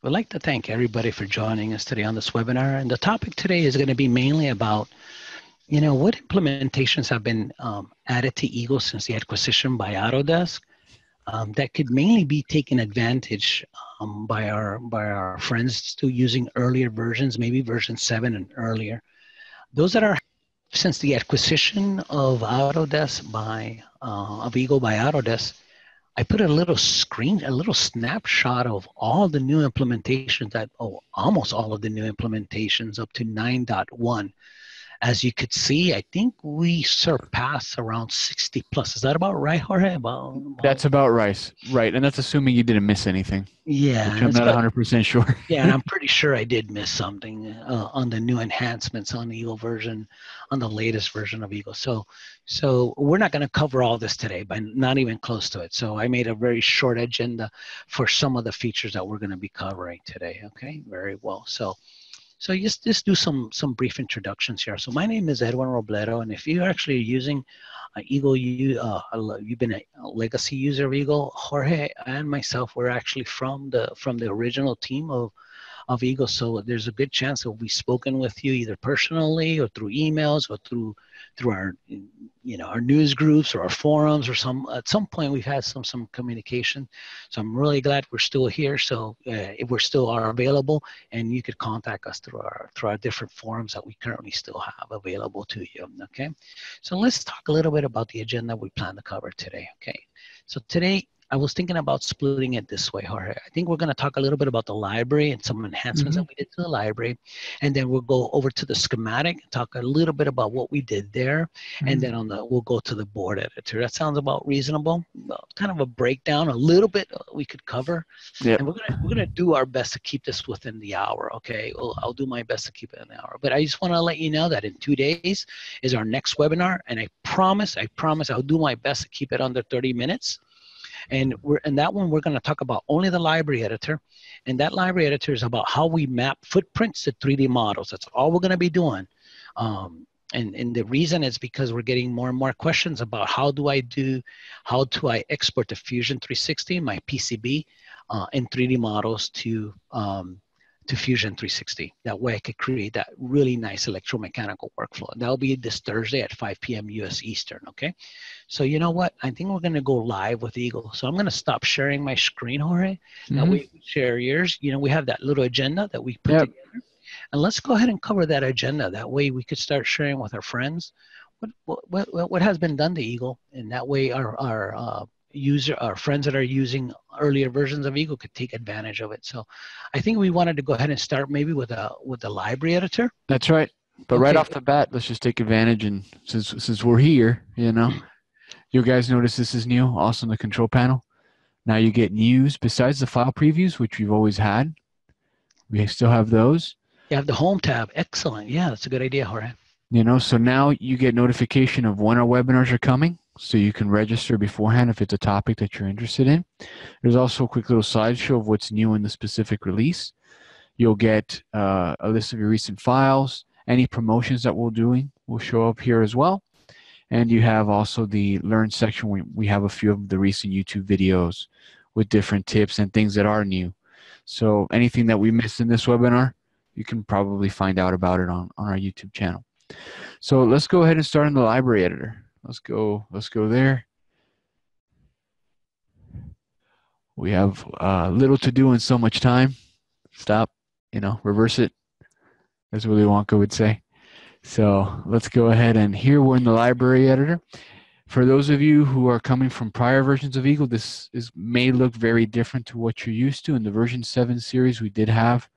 We'd like to thank everybody for joining us today on this webinar. And the topic today is going to be mainly about, what implementations have been added to Eagle since the acquisition by Autodesk that could mainly be taken advantage by our friends to using earlier versions, maybe version 7 and earlier. Those that are since the acquisition of Autodesk of Eagle by Autodesk. I put a little snapshot of all the new implementations almost all of the new implementations up to 9.1. As you could see, I think we surpassed around 60 plus. Is that about right, Jorge? That's about right. Right, and that's assuming you didn't miss anything. Yeah. Which I'm not 100% sure. Yeah, and I'm pretty sure I did miss something on the new enhancements on the Eagle version, on the latest version of Eagle. So we're not going to cover all this today, but not even close to it. So I made a very short agenda for some of the features that we're going to be covering today. Okay, very well. So just do some brief introductions here. So my name is Edwin Robledo, and if you're actually using Eagle, you've been a legacy user of Eagle. Jorge and myself were actually from the original team of Eagle, so there's a good chance that we've spoken with you either personally or through emails or through our our news groups or our forums, or at some point we've had some communication. So I'm really glad we're still here. So if we're still are available, and you could contact us through our different forums that we currently still have available to you. Okay, so let's talk a little bit about the agenda we plan to cover today. Okay, so today I was thinking about splitting it this way, Jorge. I think we're going to talk a little bit about the library and some enhancements that we did to the library. And then we'll go over to the schematic, talk a little bit about what we did there. And then we'll go to the board editor. That sounds about reasonable. Kind of a breakdown, a little bit we could cover. Yep. And we're gonna do our best to keep this within the hour, okay? I'll do my best to keep it in the hour. But I just want to let you know that in 2 days is our next webinar. And I promise I'll do my best to keep it under 30 minutes. And in that one, we're going to talk about only the library editor. And that library editor is about how we map footprints to 3D models. That's all we're going to be doing. And the reason is because we're getting more and more questions about how do I export to Fusion 360, my PCB, in 3D models to Fusion 360. That way I could create that really nice electromechanical workflow. That'll be this Thursday at 5 p.m. US Eastern, okay? So you know what? I think we're gonna go live with Eagle. So I'm gonna stop sharing my screen, Jorge. That way we share yours. We have that little agenda that we put together. And let's go ahead and cover that agenda. That way we could start sharing with our friends what has been done to Eagle. And that way our friends that are using earlier versions of Eagle could take advantage of it. So I think we wanted to go ahead and start maybe with the library editor. That's right. But right off the bat, let's just take advantage. And since we're here, you guys notice this is new, also in the control panel. Now you get news besides the file previews, which we've always had. We still have those. You have the home tab. Excellent. Yeah, that's a good idea, Jorge. So now you get notification of when our webinars are coming. So you can register beforehand if it's a topic that you're interested in. There's also a quick little slideshow of what's new in the specific release. You'll get a list of your recent files. Any promotions that we're doing will show up here as well. And you have also the Learn section where we have a few of the recent YouTube videos with different tips and things that are new. So anything that we missed in this webinar, you can probably find out about it on our YouTube channel. So let's go ahead and start in the library editor. Let's go there. We have little to do in so much time. Stop, reverse it, as Willy Wonka would say. So let's go ahead, and here we're in the library editor. For those of you who are coming from prior versions of Eagle, this may look very different to what you're used to. In the version 7 series, we did have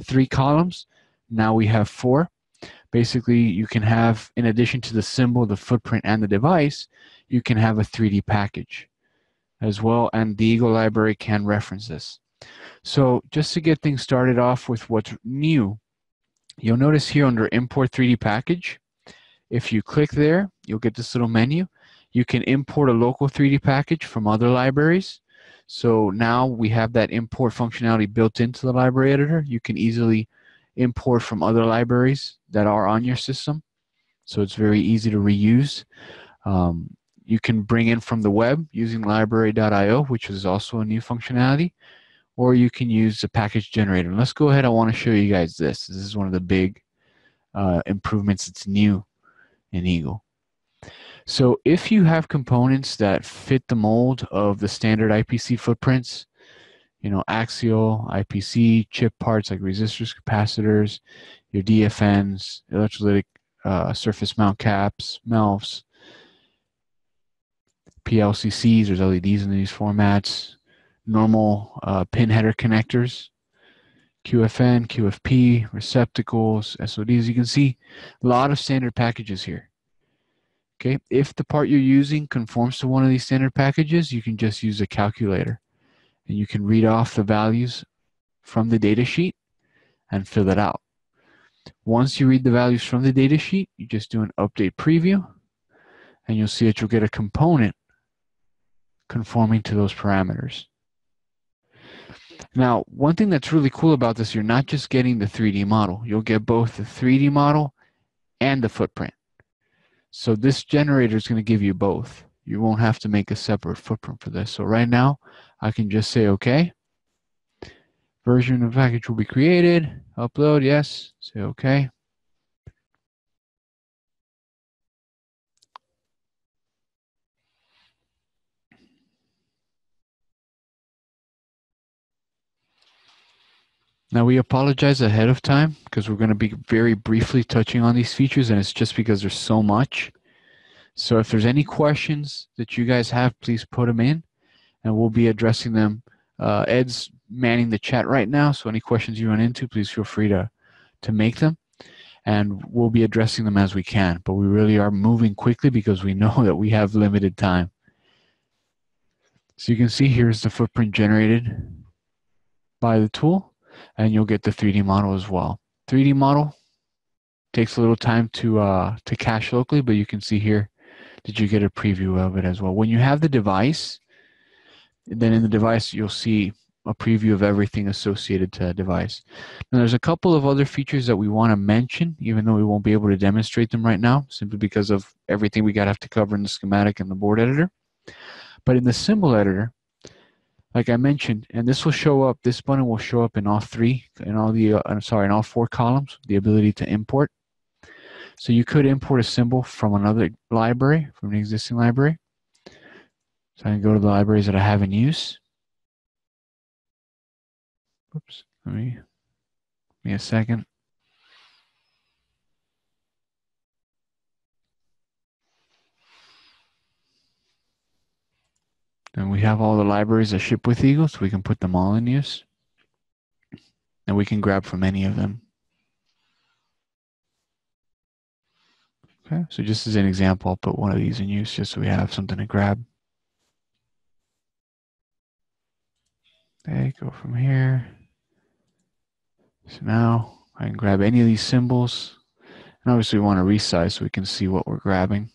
3 columns. Now we have 4. Basically, you can have, in addition to the symbol, the footprint, and the device, you can have a 3D package as well, and the Eagle library can reference this. So just to get things started off with what's new, you'll notice here under Import 3D Package, if you click there, you'll get this little menu. You can import a local 3D package from other libraries. So now we have that import functionality built into the library editor. You can easily import from other libraries that are on your system. So it's very easy to reuse. You can bring in from the web using library.io, which is also a new functionality. or you can use the package generator. And let's go ahead. I want to show you guys this. This is one of the big improvements. It's new in Eagle. So if you have components that fit the mold of the standard IPC footprints, you know, axial, IPC, chip parts like resistors, capacitors, your DFNs, electrolytic surface mount caps, MELFs, PLCCs, there's LEDs in these formats, normal pin header connectors, QFN, QFP, receptacles, SODs. You can see a lot of standard packages here. Okay, if the part you're using conforms to one of these standard packages, you can just use a calculator and you can read off the values from the data sheet and fill it out. Once you read the values from the data sheet, you just do an update preview and you'll see that you'll get a component conforming to those parameters. Now, one thing that's really cool about this, you're not just getting the 3D model. You'll get both the 3D model and the footprint. So this generator is going to give you both. You won't have to make a separate footprint for this. So right now, I can just say OK. Version of the package will be created. Upload, yes. Say OK. Now we apologize ahead of time because we're going to be very briefly touching on these features, and it's just because there's so much. So if there's any questions that you guys have, please put them in and we'll be addressing them. Ed's manning the chat right now, so any questions you run into, please feel free to make them and we'll be addressing them as we can. But we really are moving quickly because we know that we have limited time. So you can see here's the footprint generated by the tool. And you'll get the 3D model as well. 3D model takes a little time to cache locally, but you can see here that you get a preview of it as well. When you have the device, then in the device you'll see a preview of everything associated to that device. Now there's a couple of other features that we want to mention, even though we won't be able to demonstrate them right now, simply because of everything we have to cover in the schematic and the board editor. But in the symbol editor, like I mentioned, and this will show up, this button will show up in all three, in all four columns, the ability to import. So you could import a symbol from another library, from an existing library. So I can go to the libraries that I have in use. Oops, give me a second. And we have all the libraries that ship with Eagle, so we can put them all in use. And we can grab from any of them. Okay, so just as an example, I'll put one of these in use just so we have something to grab. Okay, go from here. So now I can grab any of these symbols. And obviously we want to resize so we can see what we're grabbing.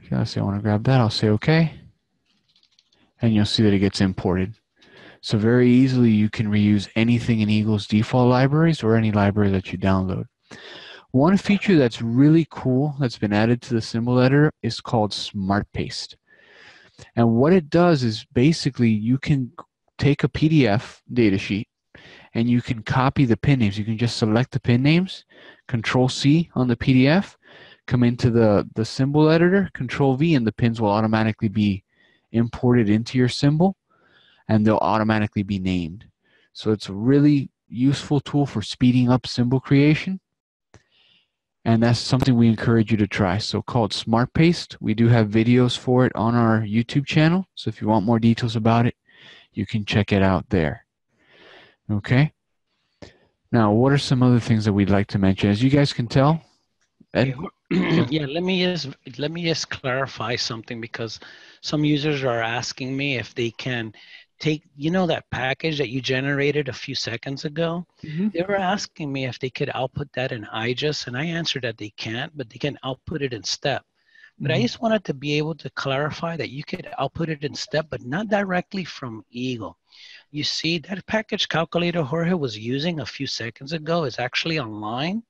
Okay, let's say I want to grab that. I'll say OK. And you'll see that it gets imported. So very easily you can reuse anything in Eagle's default libraries or any library that you download. One feature that's really cool that's been added to the symbol editor is called Smart Paste. And what it does is basically you can take a PDF datasheet and you can copy the pin names. You can just select the pin names, Control-C on the PDF, come into the symbol editor, Control-V, and the pins will automatically be imported into your symbol and they'll automatically be named. So it's a really useful tool for speeding up symbol creation. And that's something we encourage you to try. So called Smart Paste. We do have videos for it on our YouTube channel. So if you want more details about it, you can check it out there. Okay. Now, what are some other things that we'd like to mention? As you guys can tell, Ed? Yeah, let me just clarify something because some users are asking me if they can take, you know, that package that you generated a few seconds ago. Mm-hmm. They were asking me if they could output that in IGES, and I answered that they can't, but they can output it in Step. But I just wanted to be able to clarify that you could output it in Step, but not directly from Eagle. You see, that package calculator Jorge was using a few seconds ago is actually online,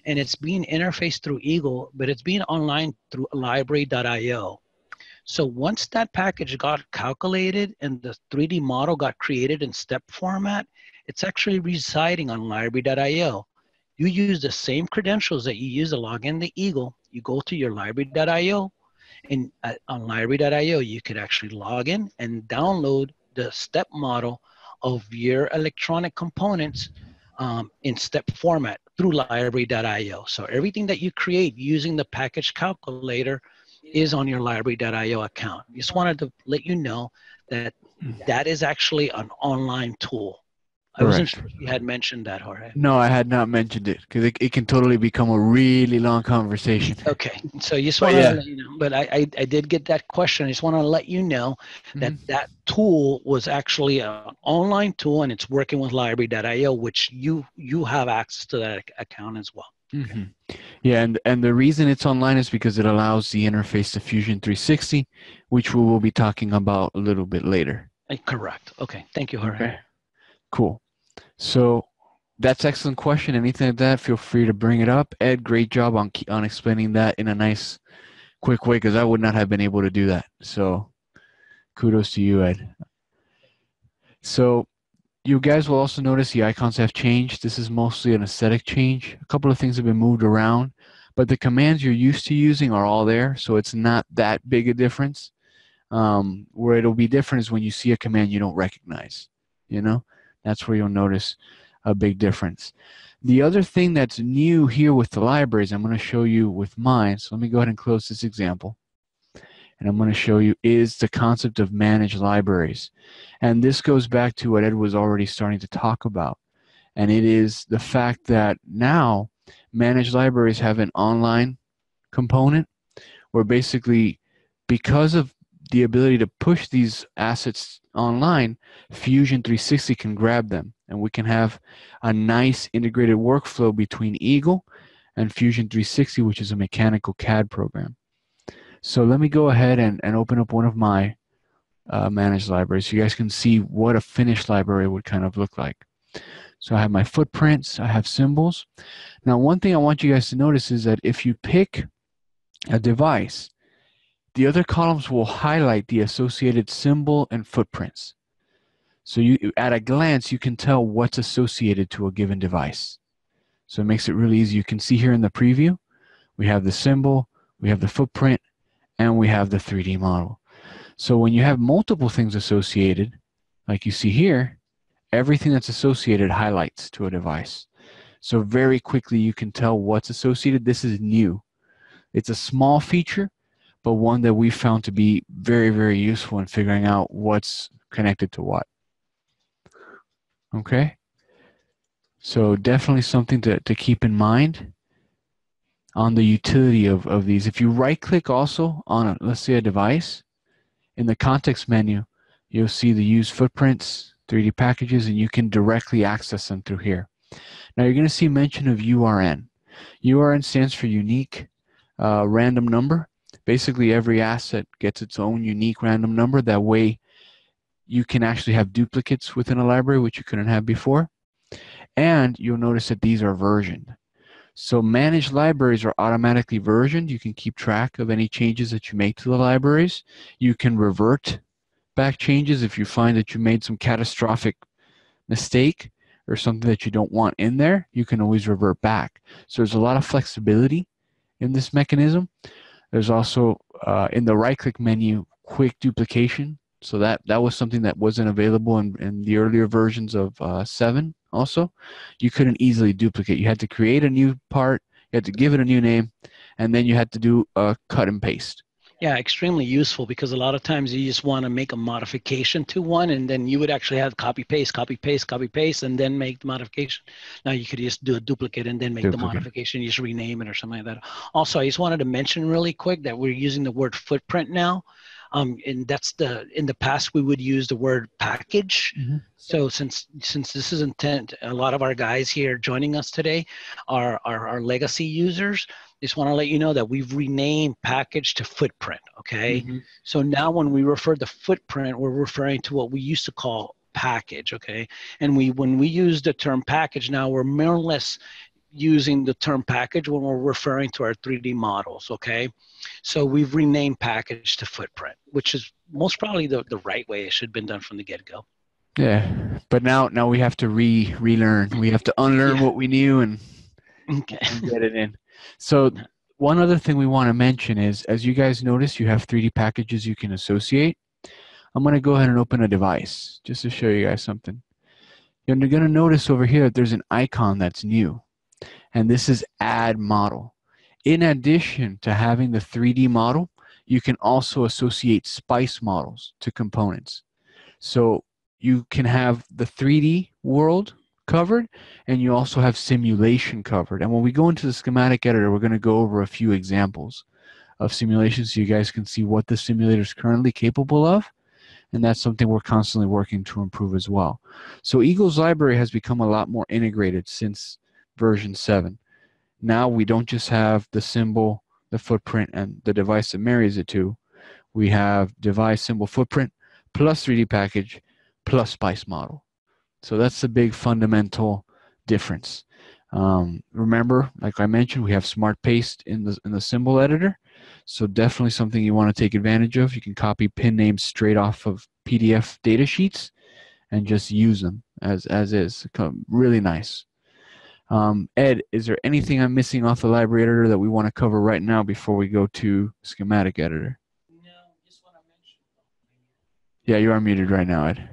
and it's being interfaced through Eagle, but it's being online through library.io. So once that package got calculated and the 3D model got created in step format, it's actually residing on library.io. You use the same credentials that you use to log in the Eagle. You go to your library.io, and on library.io, you could actually log in and download the step model of your electronic components in step format through library.io. So everything that you create using the package calculator is on your library.io account. Just wanted to let you know that that is actually an online tool. I wasn't Correct. sure if you had mentioned that, Jorge. No, I had not mentioned it because it can totally become a really long conversation. Okay, so you just But wanted to yeah. let you know, but I did get that question. I just want to let you know that Mhm. that tool was actually an online tool and it's working with library.io, which you have access to that account as well. Hmm. Yeah, and the reason it's online is because it allows the interface to Fusion 360, which we will be talking about a little bit later. Correct. Okay, thank you, Jorge. Okay, cool. So that's excellent question. Anything like that, feel free to bring it up. Ed, great job on explaining that in a nice, quick way because I would not have been able to do that. So kudos to you, Ed. So you guys will also notice the icons have changed. This is mostly an aesthetic change. A couple of things have been moved around, but the commands you're used to using are all there, so it's not that big a difference. Where it'll be different is when you see a command you don't recognize. You know, that's where you'll notice a big difference. The other thing that's new here with the libraries, I'm going to show you with mine. So let me go ahead and close this example. And I'm going to show you is the concept of managed libraries. And this goes back to what Ed was already starting to talk about. And it is the fact that now managed libraries have an online component where basically because of the ability to push these assets online, Fusion 360 can grab them. And we can have a nice integrated workflow between Eagle and Fusion 360, which is a mechanical CAD program. So let me go ahead and open up one of my managed libraries so you guys can see what a finished library would kind of look like. So I have my footprints, I have symbols. Now one thing I want you guys to notice is that if you pick a device, the other columns will highlight the associated symbol and footprints. So you, at a glance, you can tell what's associated to a given device. So it makes it really easy. You can see here in the preview, we have the symbol, we have the footprint, and we have the 3D model. So when you have multiple things associated, like you see here, everything that's associated highlights to a device. So very quickly you can tell what's associated. This is new. It's a small feature, but one that we found to be very, very useful in figuring out what's connected to what. Okay? So definitely something to keep in mind on the utility of these. If you right-click also on, let's say, a device, in the context menu, you'll see the use footprints, 3D packages, and you can directly access them through here. Now you're going to see mention of URN. URN stands for unique random number. Basically, every asset gets its own unique random number. That way, you can actually have duplicates within a library, which you couldn't have before. And you'll notice that these are versioned. So managed libraries are automatically versioned. You can keep track of any changes that you make to the libraries. You can revert back changes if you find that you made some catastrophic mistake or something that you don't want in there. You can always revert back. So there's a lot of flexibility in this mechanism. There's also in the right-click menu, quick duplication. So that was something that wasn't available in the earlier versions of 7 also. You couldn't easily duplicate. You had to create a new part, you had to give it a new name, and then you had to do a cut and paste. Yeah, extremely useful because a lot of times you just want to make a modification to one and then you would actually have copy, paste, copy, paste, copy, paste, and then make the modification. Now you could just do a duplicate and then make the modification, you just rename it or something like that. Also, I just wanted to mention really quick that we're using the word footprint now. And that's in the past we would use the word package. Mm-hmm. So since this is intent, a lot of our guys here joining us today are legacy users. Just want to let you know that we've renamed package to footprint, okay? Mm-hmm. So now when we refer to footprint, we're referring to what we used to call package, okay? And when we use the term package now, we're more or less using the term package when we're referring to our 3D models, okay? So we've renamed package to footprint, which is most probably the right way it should have been done from the get-go. Yeah, but now we have to relearn. We have to unlearn what we knew and get it in. So one other thing we want to mention is, as you guys notice, you have 3D packages you can associate. I'm going to go ahead and open a device just to show you guys something. You're going to notice over here that there's an icon that's new, and this is Add Model. In addition to having the 3D model, you can also associate splice models to components. So you can have the 3D world covered, and you also have simulation covered. And when we go into the schematic editor, we're going to go over a few examples of simulations so you guys can see what the simulator is currently capable of. And that's something we're constantly working to improve as well. So Eagle's library has become a lot more integrated since version 7. Now we don't just have the symbol, the footprint, and the device that marries it to. We have device, symbol, footprint, plus 3D package, plus splice model. So that's the big fundamental difference. Remember, like I mentioned, we have smart paste in the symbol editor. So definitely something you want to take advantage of. You can copy pin names straight off of PDF data sheets and just use them as is. Really nice. Ed, is there anything I'm missing off the library editor that we want to cover right now before we go to schematic editor? No, just want to mention. Yeah, you are muted right now, Ed.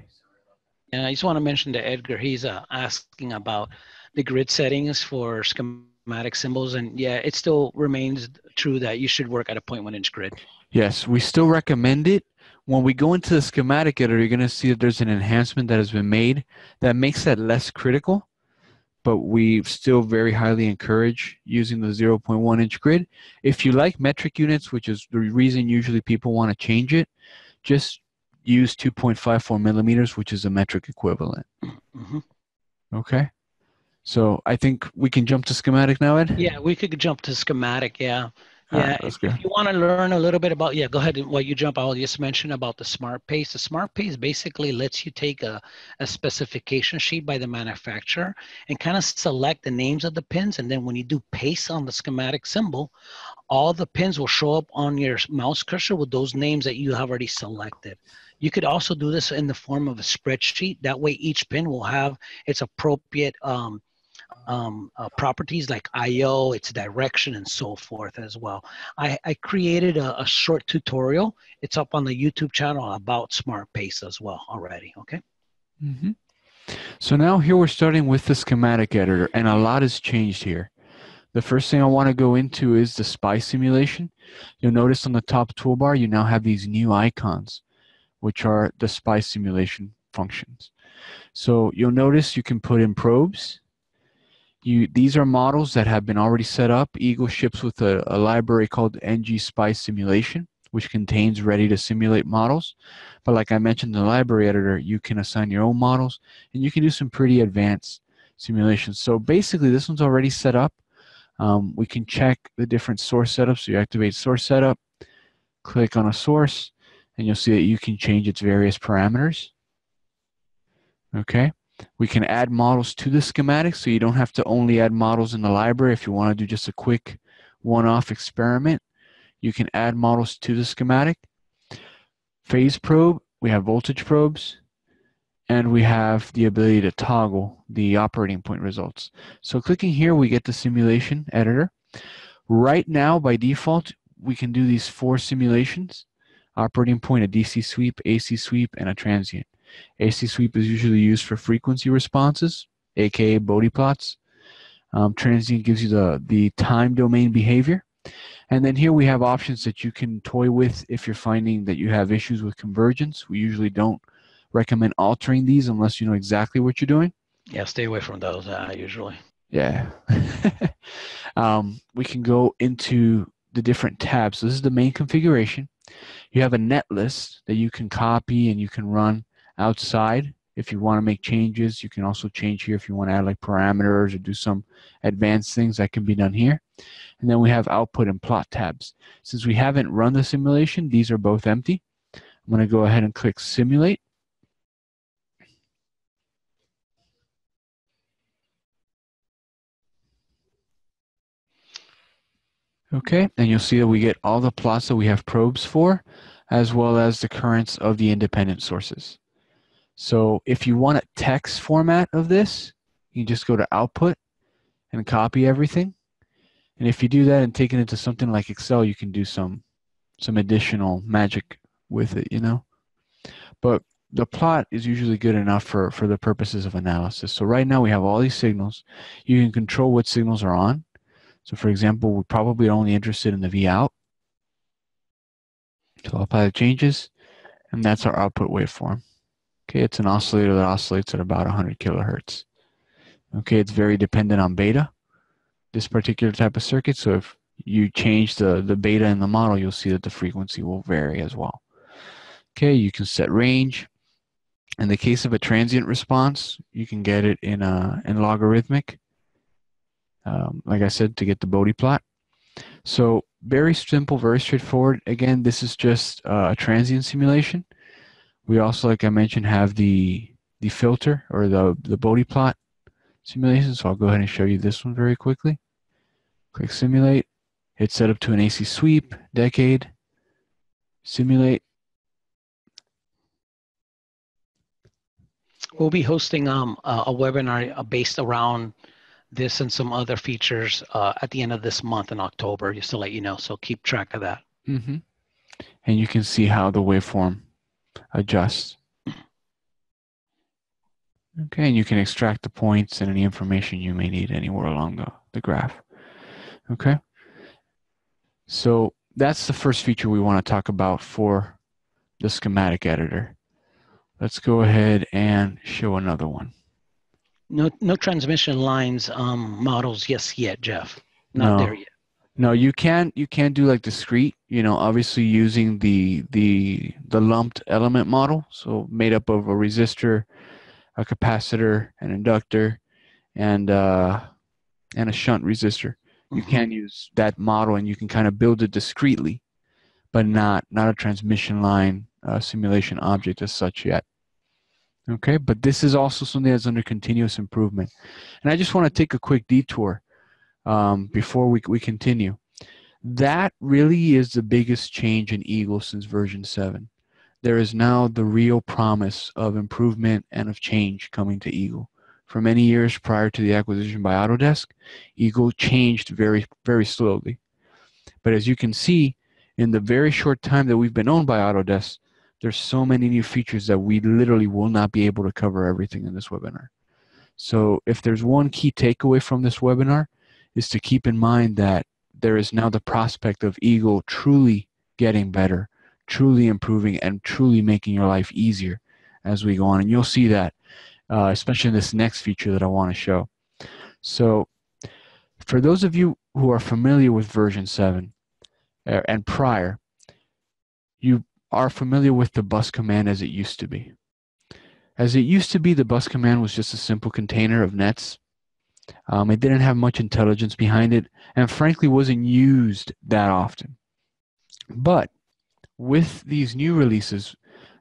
And I just want to mention to Edgar, he's asking about the grid settings for schematic symbols. And yeah, it still remains true that you should work at a 0.1-inch grid. Yes, we still recommend it. When we go into the schematic editor, you're going to see that there's an enhancement that has been made that makes that less critical, but we still very highly encourage using the 0.1-inch grid. If you like metric units, which is the reason usually people want to change it, just use 2.54 millimeters, which is a metric equivalent. Mm-hmm. Okay. So I think we can jump to schematic now, Ed? Yeah, we could jump to schematic, yeah. Yeah, Right, let's go. if you want to learn a little bit about, yeah, go ahead. While you jump, I'll just mention about the smart paste. The smart paste basically lets you take a specification sheet by the manufacturer and kind of select the names of the pins. And then when you do paste on the schematic symbol, all the pins will show up on your mouse cursor with those names that you have already selected. You could also do this in the form of a spreadsheet. That way each pin will have its appropriate properties like IO, its direction, and so forth as well. I created a short tutorial. It's up on the YouTube channel about smart paste as well already, okay? Mm-hmm. So now here we're starting with the schematic editor, and a lot has changed here. The first thing I want to go into is the SPI simulation. You'll notice on the top toolbar, you now have these new icons, which are the SPI simulation functions. So you'll notice you can put in probes. These are models that have been already set up. Eagle ships with a library called NG SPI Simulation, which contains ready to simulate models. But like I mentioned in the library editor, you can assign your own models, and you can do some pretty advanced simulations. So basically, this one's already set up. We can check the different source setups. So you activate source setup, click on a source, and you'll see that you can change its various parameters. Okay. We can add models to the schematic, so you don't have to only add models in the library. If you want to do just a quick one-off experiment, you can add models to the schematic. Phase probe, we have voltage probes, and we have the ability to toggle the operating point results. So clicking here, we get the simulation editor. Right now, by default, we can do these 4 simulations: operating point, a DC sweep, AC sweep, and a transient. AC sweep is usually used for frequency responses, aka Bode plots. Transient gives you the time domain behavior. And then here we have options that you can toy with if you're finding that you have issues with convergence. We usually don't recommend altering these unless you know exactly what you're doing. Yeah, stay away from those usually. Yeah. We can go into the different tabs. So this is the main configuration. You have a net list that you can copy and you can run outside. If you want to make changes, you can also change here if you want to add like parameters or do some advanced things that can be done here. And then we have output and plot tabs. Since we haven't run the simulation, these are both empty. I'm going to go ahead and click simulate. Okay, and you'll see that we get all the plots that we have probes for, as well as the currents of the independent sources. So if you want a text format of this, you just go to Output and copy everything. And if you do that and take it into something like Excel, you can do some additional magic with it, you know. But the plot is usually good enough for the purposes of analysis. So right now we have all these signals. You can control what signals are on. So for example, we're probably only interested in the V out. So I'll apply the changes, and that's our output waveform. Okay, it's an oscillator that oscillates at about 100 kilohertz. Okay, it's very dependent on beta, this particular type of circuit. So if you change the beta in the model, you'll see that the frequency will vary as well. Okay, you can set range. In the case of a transient response, you can get it in logarithmic, like I said, to get the Bode plot. So very simple, very straightforward. Again, this is just a transient simulation. We also, like I mentioned, have the filter or the Bode plot simulation. So I'll go ahead and show you this one very quickly. Click Simulate. It's set up to an AC sweep, decade, simulate. We'll be hosting a webinar based around this and some other features at the end of this month in October, just to let you know. So keep track of that. Mm-hmm. And you can see how the waveform adjusts. Okay, and you can extract the points and any information you may need anywhere along the graph. Okay, so that's the first feature we want to talk about for the schematic editor. Let's go ahead and show another one. No transmission lines models yet, Jeff. Not there yet. No, you can do like discrete, you know, obviously using the lumped element model, so made up of a resistor, a capacitor, an inductor, and a shunt resistor. You can use that model, and you can kind of build it discretely, but not a transmission line simulation object as such yet. Okay, but this is also something that's under continuous improvement. And I just want to take a quick detour before we continue. That really is the biggest change in Eagle since version 7. There is now the real promise of improvement and of change coming to Eagle. For many years prior to the acquisition by Autodesk, Eagle changed very, very slowly. But as you can see, in the very short time that we've been owned by Autodesk, there's so many new features that we literally will not be able to cover everything in this webinar. So if there's one key takeaway from this webinar, is to keep in mind that there is now the prospect of Eagle truly getting better, truly improving, and truly making your life easier as we go on. And you'll see that, especially in this next feature that I want to show. So for those of you who are familiar with version 7 and prior, you are familiar with the bus command as it used to be. As it used to be, the bus command was just a simple container of nets. It didn't have much intelligence behind it, and frankly wasn't used that often. But with these new releases,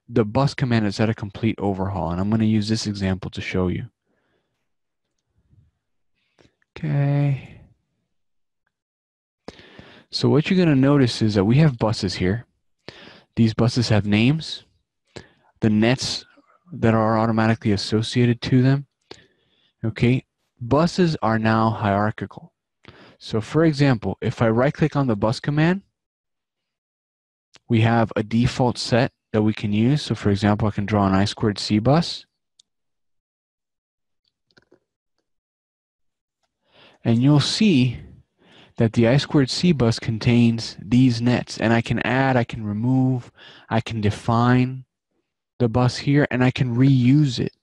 the bus command has had a complete overhaul, and I'm going to use this example to show you. Okay. So what you're going to notice is that we have buses here. These buses have names, the nets that are automatically associated to them. Okay, buses are now hierarchical. So for example, if I right-click on the bus command, we have a default set that we can use. So for example, I can draw an I2C bus. And you'll see that the I2C bus contains these nets, and I can add, I can remove, I can define the bus here, and I can reuse it.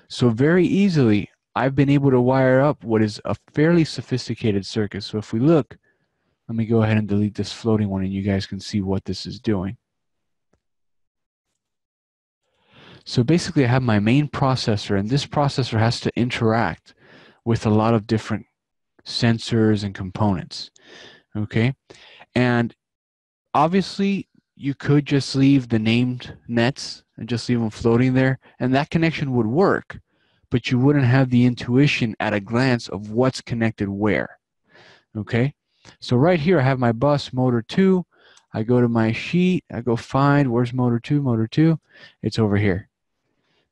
So very easily, I've been able to wire up what is a fairly sophisticated circuit. So if we look, let me go ahead and delete this floating one, and you guys can see what this is doing. So basically, I have my main processor, and this processor has to interact with a lot of different sensors and components. Okay, and obviously you could just leave the named nets and just leave them floating there, and that connection would work, but you wouldn't have the intuition at a glance of what's connected where. Okay, So right here, I have my bus motor 2. I go to my sheet. I go find, where's motor 2? Motor 2. It's over here.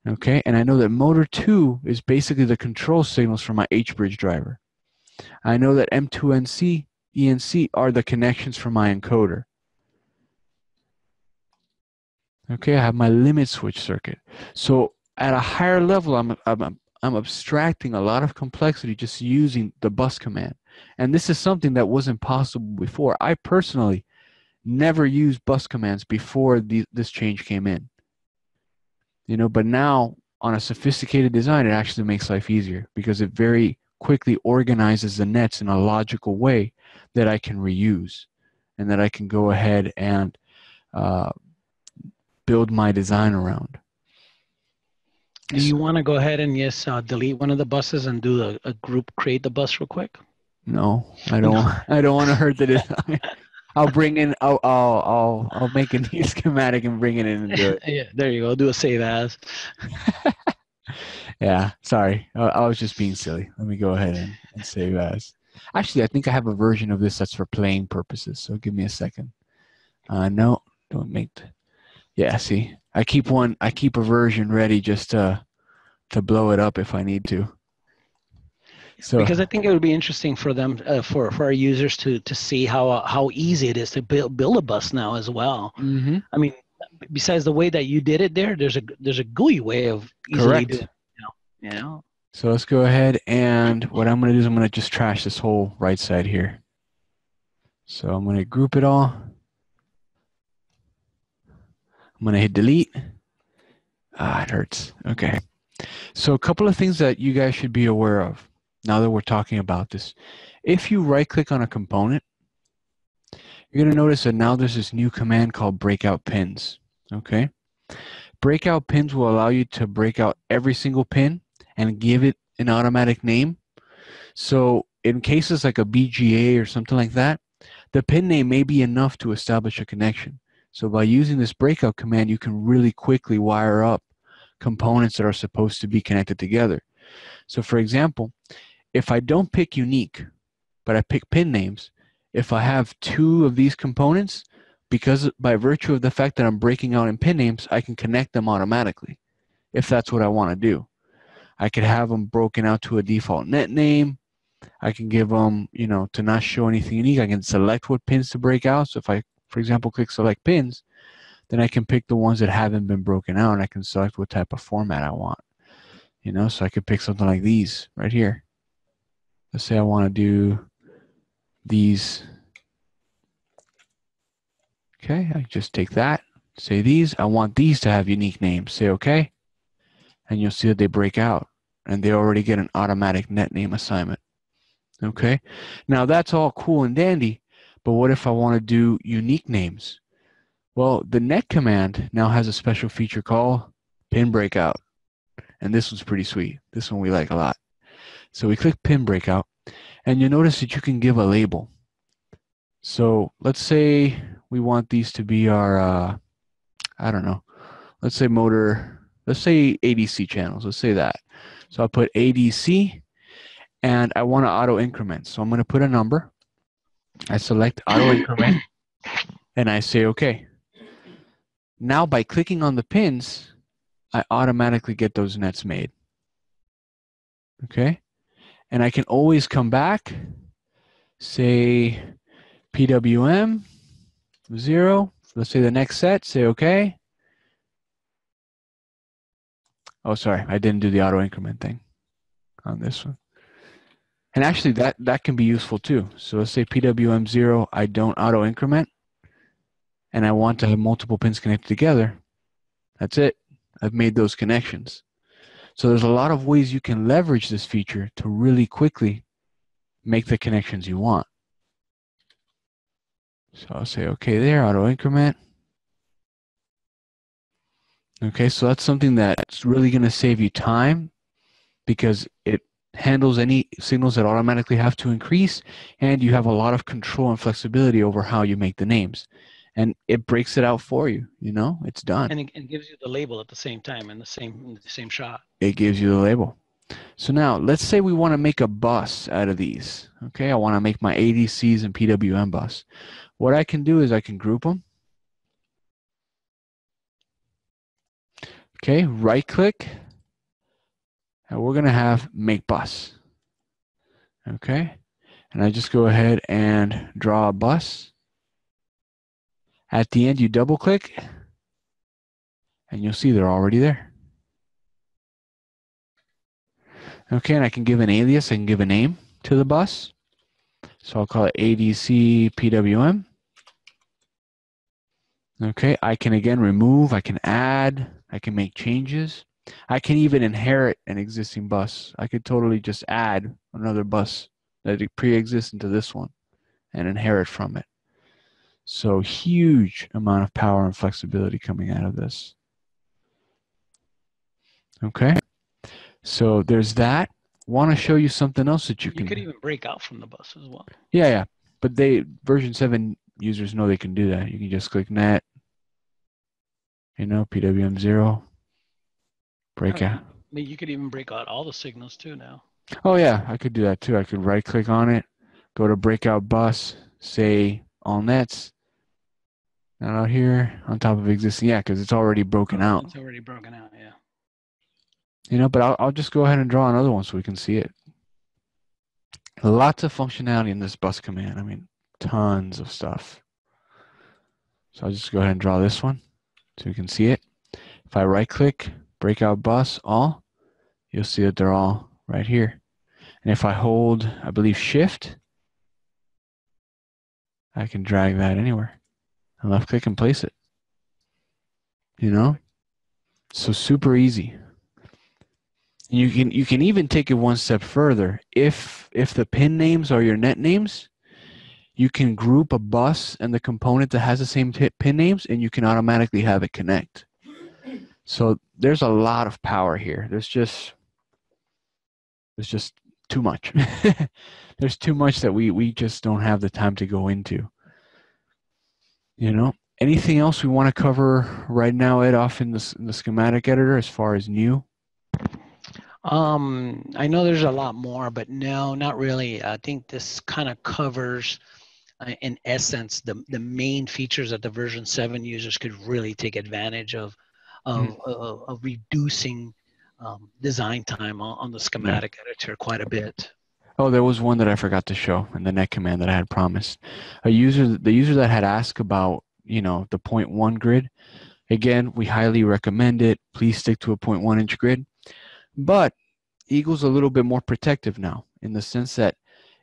Okay, and I know that motor 2 is basically the control signals for my H-bridge driver. I know that M2NC, ENC are the connections for my encoder. Okay, I have my limit switch circuit. So at a higher level, I'm abstracting a lot of complexity just using the bus command. And this is something that wasn't possible before. I personally never used bus commands before this change came in. You know, but now on a sophisticated design, it actually makes life easier because it very quickly organizes the nets in a logical way that I can reuse and that I can go ahead and build my design around. Do you want to go ahead and delete one of the buses and do a group create the bus real quick? No, I don't. No. I don't want to hurt the design. I'll bring in. I'll make a new schematic and bring it in and do it. Yeah, there you go. Do a save as. Yeah, sorry. I was just being silly. Let me go ahead and save as. Actually, I think I have a version of this that's for playing purposes. So give me a second. No, don't make. Yeah, see, I keep a version ready just to blow it up if I need to. So because I think it would be interesting for them, for our users to see how easy it is to build a bus now as well. Mm-hmm. I mean, besides the way that you did it there, there's a GUI way of easily doing it. You know. So let's go ahead, and what I'm going to do is I'm going to just trash this whole right side here. So I'm going to group it all. I'm going to hit delete. It hurts. Okay. So a couple of things that you guys should be aware of now that we're talking about this. If you right-click on a component, you're going to notice that now there's this new command called Breakout Pins. Okay? Breakout Pins will allow you to break out every single pin and give it an automatic name. So in cases like a BGA or something like that, the pin name may be enough to establish a connection. So by using this breakout command, you can really quickly wire up components that are supposed to be connected together. So for example, if I don't pick unique, but I pick pin names, if I have two of these components, because by virtue of the fact that I'm breaking out in pin names, I can connect them automatically if that's what I want to do. I could have them broken out to a default net name. I can give them, you know, to not show anything unique. I can select what pins to break out. So if I, for example, click select pins, then I can pick the ones that haven't been broken out, and I can select what type of format I want. You know, so I could pick something like these right here. Let's say I want to do these. Okay, I just take that, say these. I want these to have unique names. Say okay, and you'll see that they break out, and they already get an automatic net name assignment. Okay, now that's all cool and dandy, but what if I want to do unique names? Well, the net command now has a special feature called pin breakout, and this one's pretty sweet. This one we like a lot. So we click pin breakout, and you'll notice that you can give a label. So let's say we want these to be our, I don't know, let's say motor, let's say ADC channels, let's say that. So I'll put ADC, and I want to auto increment. So I'm going to put a number. I select auto increment, and I say okay. Now by clicking on the pins, I automatically get those nets made. Okay? And I can always come back, say PWM 0. Let's say the next set, say okay. Oh, sorry, I didn't do the auto increment thing on this one. And actually that can be useful too. So let's say PWM 0, I don't auto increment, and I want to have multiple pins connected together. That's it. I've made those connections. So there's a lot of ways you can leverage this feature to really quickly make the connections you want. So I'll say okay there, auto increment. Okay, so that's something that's really going to save you time because it handles any signals that automatically have to increase, and you have a lot of control and flexibility over how you make the names. And it breaks it out for you, you know, it's done. And it gives you the label at the same time in the same shot. It gives you the label. So now let's say we want to make a bus out of these. Okay, I want to make my ADCs and PWM bus. What I can do is I can group them. Okay, right click, and we're going to have make bus. Okay, and I just go ahead and draw a bus. At the end, you double click, and you'll see they're already there. Okay, and I can give an alias, I can give a name to the bus. So I'll call it ADC PWM. Okay, I can again remove, I can add, I can make changes. I can even inherit an existing bus. I could totally just add another bus that pre-exists into this one and inherit from it. So huge amount of power and flexibility coming out of this. Okay, so there's that. Want to show you something else that you can. You could even break out from the bus as well. Yeah, but version 7 users know they can do that. You can just click net, PWM 0, breakout. I mean, you could even break out all the signals too now. Oh yeah, I could do that too. I could right click on it, go to Breakout Bus, say all nets. Not out here on top of existing, yeah, because it's already broken out. It's already broken out, yeah. But I'll just go ahead and draw another one so we can see it. Lots of functionality in this bus command. I mean, tons of stuff. So I'll just go ahead and draw this one so you can see it. If I right click, Breakout Bus, all, you'll see that they're all right here. And if I hold, I believe, Shift, I can drag that anywhere. And left click and place it. So super easy. You can even take it one step further. If the pin names are your net names, you can group a bus and the component that has the same pin names, and you can automatically have it connect. So there's a lot of power here. There's just too much. There's too much that we just don't have the time to go into. Anything else we want to cover right now, Ed, off in the schematic editor as far as new? I know there's a lot more, but no, not really. I think this kind of covers, in essence, the main features that the version 7 users could really take advantage of reducing design time on the schematic editor quite a bit. Oh, there was one that I forgot to show in the net command that I had promised. The user that had asked about, the 0.1 grid. Again, we highly recommend it. Please stick to a 0.1 inch grid. But Eagle's a little bit more protective now in the sense that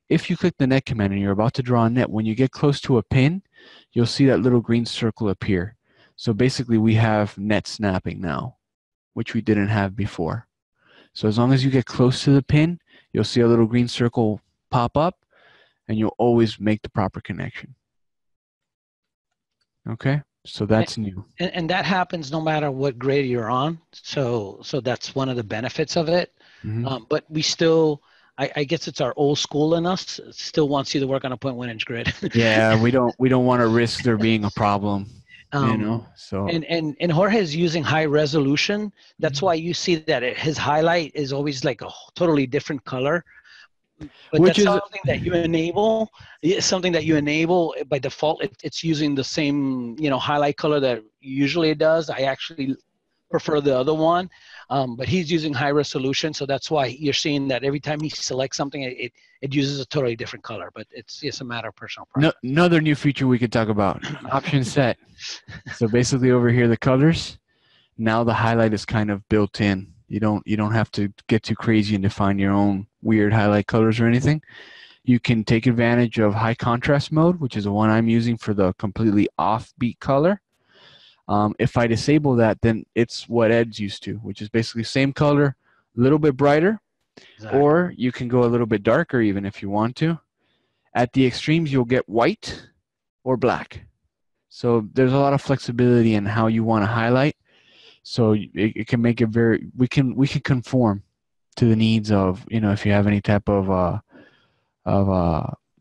if you click the net command and you're about to draw a net, when you get close to a pin, you'll see that little green circle appear. So basically we have net snapping now, which we didn't have before. So as long as you get close to the pin, you'll see a little green circle pop up and you'll always make the proper connection. Okay, so that's new. And that happens no matter what grade you're on. So that's one of the benefits of it. Mm-hmm. But we still, I guess it's our old school in us, still wants you to work on a 0.1 inch grid. Yeah, we don't want to risk there being a problem. So and Jorge is using high resolution. That's why you see that his highlight is always like a totally different color. But which that's something that you enable. It's something that you enable by default. It's using the same highlight color that usually it does. I actually prefer the other one, but he's using high resolution, so that's why you're seeing that every time he selects something, it uses a totally different color. But it's just a matter of personal preference. Another new feature we could talk about: option set. So basically, over here, the colors. Now the highlight is kind of built in. You don't have to get too crazy and define your own weird highlight colors or anything. You can take advantage of high contrast mode, which is the one I'm using for the completely offbeat color. If I disable that, then it's what Ed's used to, which is basically same color, a little bit brighter, exactly. Or you can go a little bit darker even if you want to. At the extremes, you'll get white or black. So there's a lot of flexibility in how you want to highlight. So it can make it we can conform to the needs of, if you have any type of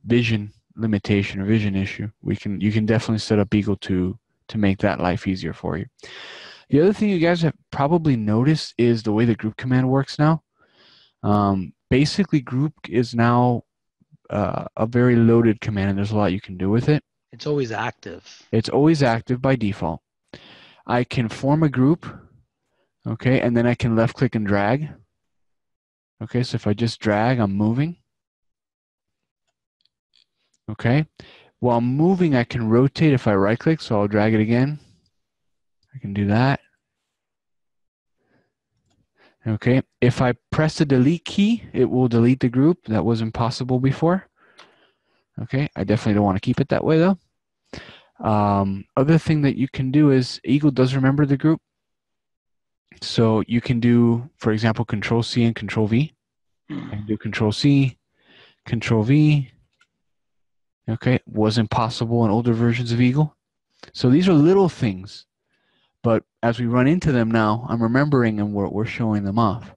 vision limitation or vision issue, you can definitely set up Eagle to make that life easier for you. The other thing you guys have probably noticed is the way the group command works now. Basically, group is now a very loaded command, and there's a lot you can do with it. It's always active. It's always active by default. I can form a group, okay, and then I can left click and drag. Okay, so if I just drag, I'm moving. Okay, while moving, I can rotate if I right click, so I'll drag it again. I can do that. Okay, if I press the delete key, it will delete the group. That wasn't possible before. Okay, I definitely don't want to keep it that way though. Other thing that you can do is Eagle does remember the group. So you can do, for example, Control C and Control V. I can do Control C, Control V. Okay, wasn't possible in older versions of Eagle. So these are little things, but as we run into them now, I'm remembering and we're showing them off.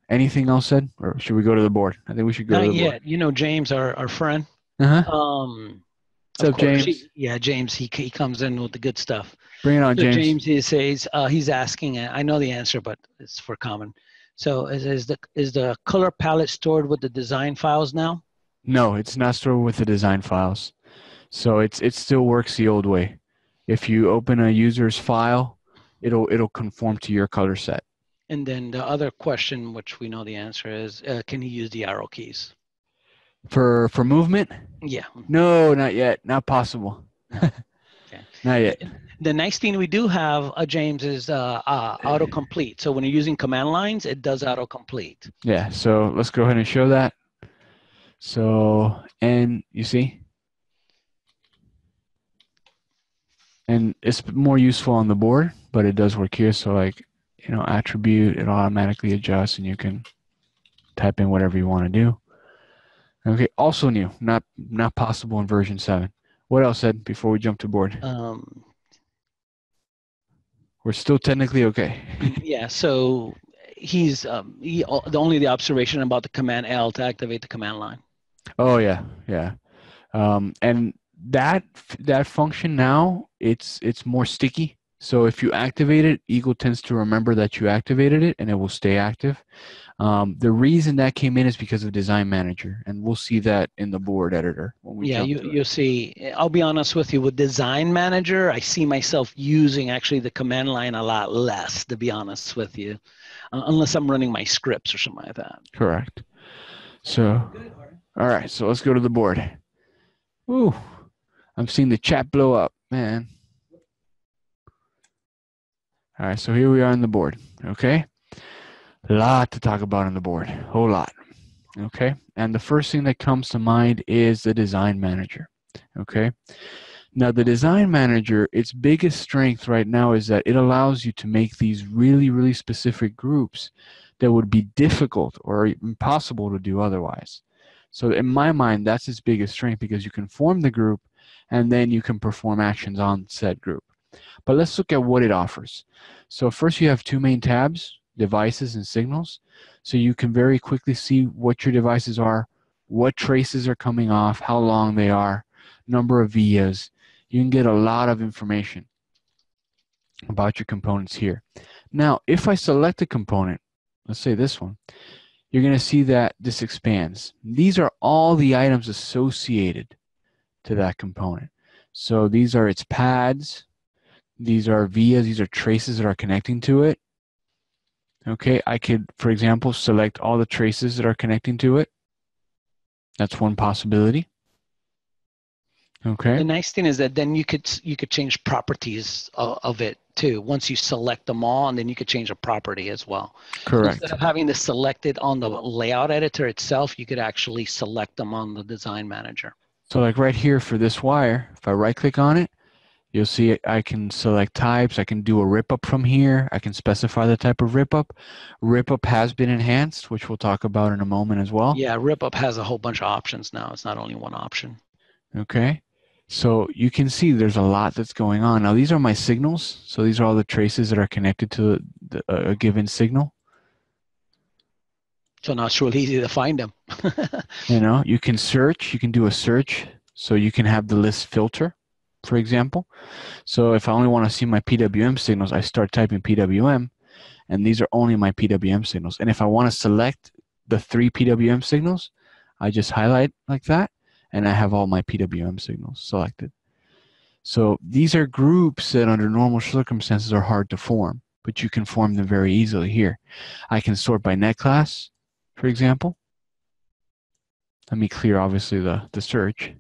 Anything else said, or should we go to the board? I think we should go to Not the board. yet. You know, James, our friend. What's Of up, course, James? yeah, James. He comes in with the good stuff. Bring it on, So James. James, he says he's asking. I know the answer, but it's for common. So is the color palette stored with the design files now? No, it's not stored with the design files. So it still works the old way. If you open a user's file, it'll conform to your color set. And then the other question, which we know the answer is, can he use the arrow keys? For movement? Yeah. No, not yet. Not possible. Okay. Not yet. The next thing we do have, James, is autocomplete. So when you're using command lines, it does autocomplete. Yeah, so let's go ahead and show that. So, and you see? And it's more useful on the board, but it does work here. So like, you know, attribute, it automatically adjusts and you can type in whatever you want to do. Okay, also new, not possible in version 7. What else, Ed, before we jump to board? We're still technically okay. Yeah, so he's only the observation about the command L to activate the command line. Oh yeah, yeah. And that function now, it's more sticky. So if you activate it, Eagle tends to remember that you activated it and it will stay active. The reason that came in is because of Design Manager, and we'll see that in the board editor when we jump to it. You'll see. I'll be honest with you, with Design Manager, I see myself using actually the command line a lot less, to be honest with you, unless I'm running my scripts or something like that. Correct. So, all right, so let's go to the board. Ooh, I'm seeing the chat blow up, man. All right, so here we are on the board, okay? A lot to talk about on the board, whole lot, okay? And the first thing that comes to mind is the Design Manager, okay? Now, the Design Manager, its biggest strength right now is that it allows you to make these really, really specific groups that would be difficult or impossible to do otherwise. So in my mind, that's its biggest strength because you can form the group and then you can perform actions on said group. But let's look at what it offers. So first you have two main tabs, devices and signals. So you can very quickly see what your devices are, what traces are coming off, how long they are, number of vias. You can get a lot of information about your components here. Now, if I select a component, let's say this one, you're going to see that this expands. These are all the items associated to that component. So these are its pads, these are vias, these are traces that are connecting to it. Okay, I could, for example, select all the traces that are connecting to it. That's one possibility. Okay. The nice thing is that then you could change properties of it too. Once you select them all, and then you could change a property as well. Correct. Instead of having to select it on the layout editor itself, you could actually select them on the Design Manager. So like right here for this wire, if I right click on it, you'll see I can select types. I can do a rip up from here. I can specify the type of rip up. Rip up has been enhanced, which we'll talk about in a moment as well. Yeah, rip up has a whole bunch of options now. It's not only one option. Okay. So you can see there's a lot that's going on. Now these are my signals. So these are all the traces that are connected to a given signal. So now it's really easy to find them. You know, you can search. You can do a search. So you can have the list filter, for example. So if I only want to see my PWM signals, I start typing PWM, and these are only my PWM signals. And if I want to select the 3 PWM signals, I just highlight like that, and I have all my PWM signals selected. So these are groups that under normal circumstances are hard to form, but you can form them very easily here. I can sort by net class, for example. Let me clear, obviously, the search.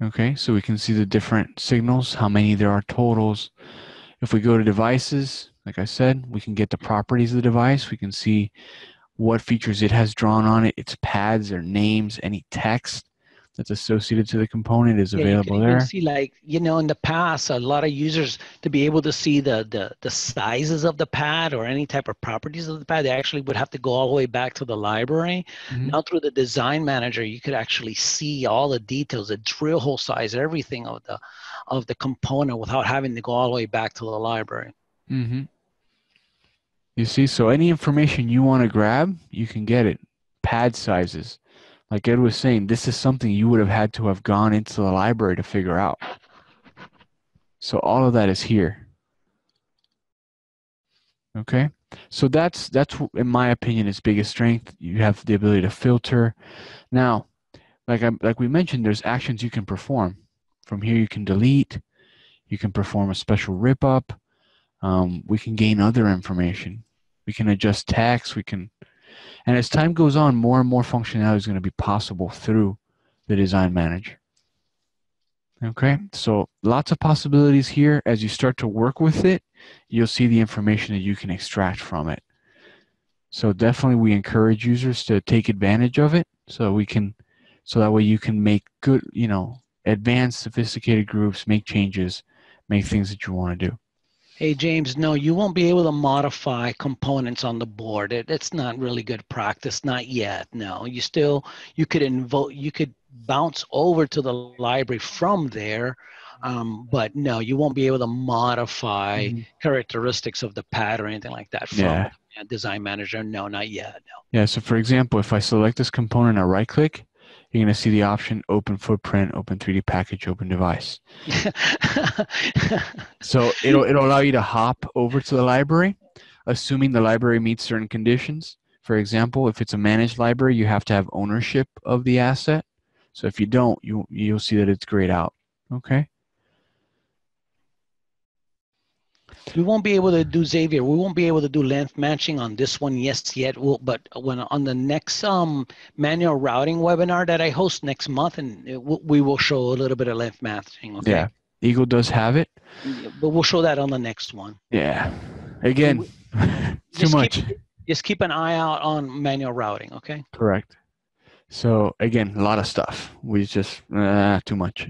Okay, so we can see the different signals, how many there are totals. If we go to devices, like I said, we can get the properties of the device. We can see what features it has drawn on it, its pads, their names, any text that's associated to the component is Yeah, you can available even there. see, like, you know, in the past, a lot of users, to be able to see the sizes of the pad or any type of properties of the pad, they actually would have to go all the way back to the library. Mm-hmm. Now through the design manager, you could actually see all the details, the drill hole size, everything of the component without having to go all the way back to the library. Mm-hmm. You see, so any information you want to grab, you can get it. Pad sizes. Like Ed was saying, this is something you would have had to have gone into the library to figure out. So all of that is here. Okay, so that's in my opinion its biggest strength. You have the ability to filter. Now, like we mentioned, there's actions you can perform. From here, you can delete. You can perform a special rip up. We can gain other information. We can adjust text. And as time goes on, more and more functionality is going to be possible through the design manager. Okay, so lots of possibilities here. As you start to work with it, you'll see the information that you can extract from it. So definitely we encourage users to take advantage of it so that way you can make good, advanced, sophisticated groups, make changes, make things that you want to do. Hey, James, no, you won't be able to modify components on the board. It's not really good practice, not yet. No, you could bounce over to the library from there, but no, you won't be able to modify characteristics of the pad or anything like that from the design manager. No, not yet. No. Yeah, so for example, if I select this component, I right click, you're going to see the option Open Footprint, Open 3D Package, Open Device. So it'll allow you to hop over to the library, assuming the library meets certain conditions. For example, if it's a managed library, you have to have ownership of the asset. So if you don't, you'll see that it's grayed out. Okay. We won't be able to do, Xavier, we won't be able to do length matching on this one yet. But when on the next manual routing webinar that I host next month, and we will show a little bit of length matching. Okay. Yeah, Eagle does have it. Yeah, but we'll show that on the next one. Yeah. Again, too much. Just keep an eye out on manual routing. Okay. Correct. So again, a lot of stuff. We just too much.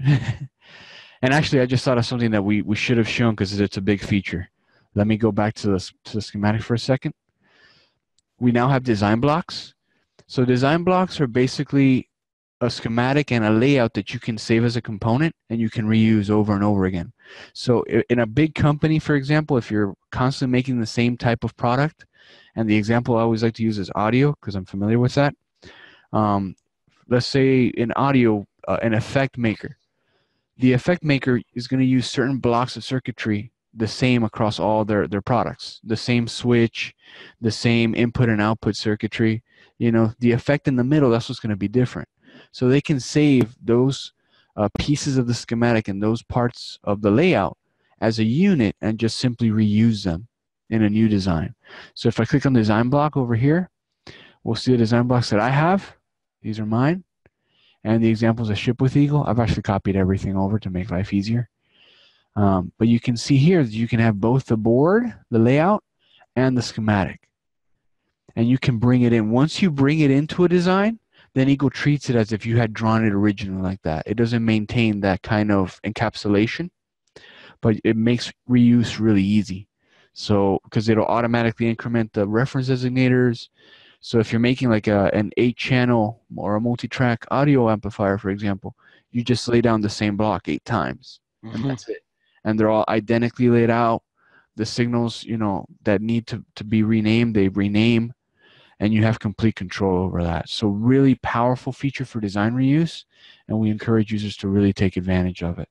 And actually, I just thought of something that we should have shown because it's a big feature. Let me go back to the schematic for a second. We now have design blocks. So design blocks are basically a schematic and a layout that you can save as a component and you can reuse over and over again. So in a big company, for example, if you're constantly making the same type of product, and the example I always like to use is audio because I'm familiar with that. Let's say in audio, an effect maker. The effect maker is going to use certain blocks of circuitry the same across all their products. The same switch, the same input and output circuitry. The effect in the middle, that's what's going to be different. So they can save those pieces of the schematic and those parts of the layout as a unit and just simply reuse them in a new design. So if I click on the design block over here, we'll see the design blocks that I have. These are mine. And the examples of ship with Eagle, I've actually copied everything over to make life easier. But you can see here that you can have both the board, the layout, and the schematic. And you can bring it in. Once you bring it into a design, then Eagle treats it as if you had drawn it originally like that. It doesn't maintain that kind of encapsulation, but it makes reuse really easy. So, because it'll automatically increment the reference designators. So if you're making like an 8-channel or a multi-track audio amplifier, for example, you just lay down the same block 8 times, and that's it. And they're all identically laid out. The signals, that need to be renamed, they rename, and you have complete control over that. So really powerful feature for design reuse, and we encourage users to really take advantage of it.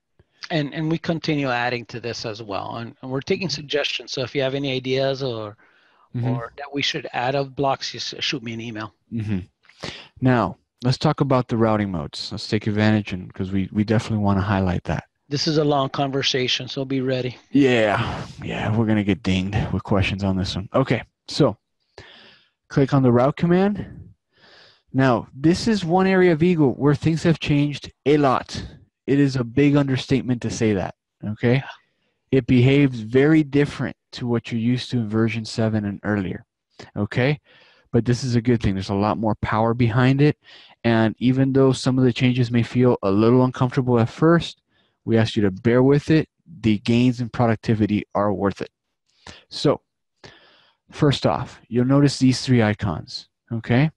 And we continue adding to this as well. And we're taking suggestions. So if you have any ideas or Mm-hmm. that we should add of blocks, just shoot me an email. Mm-hmm. Now, let's talk about the routing modes. Let's take advantage, and because we definitely want to highlight that. This is a long conversation, so be ready. Yeah, we're going to get dinged with questions on this one. Okay, so click on the route command. Now, this is one area of Eagle where things have changed a lot. It is a big understatement to say that, okay? Yeah. It behaves very different to what you're used to in version 7 and earlier, okay? But this is a good thing. There's a lot more power behind it, and even though some of the changes may feel a little uncomfortable at first, we ask you to bear with it. The gains in productivity are worth it. So, first off, you'll notice these three icons, okay?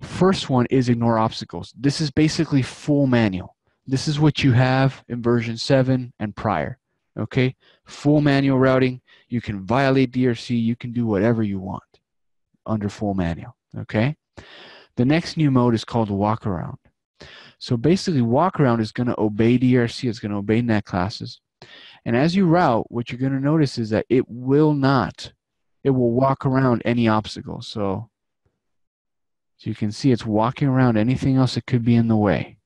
First one is ignore obstacles. This is basically full manual. This is what you have in version 7 and prior, okay? Full manual routing. You can violate DRC. You can do whatever you want under full manual, okay? The next new mode is called walk around. So basically, walk around is going to obey DRC. It's going to obey net classes. And as you route, what you're going to notice is that it will walk around any obstacle. So you can see it's walking around anything else that could be in the way,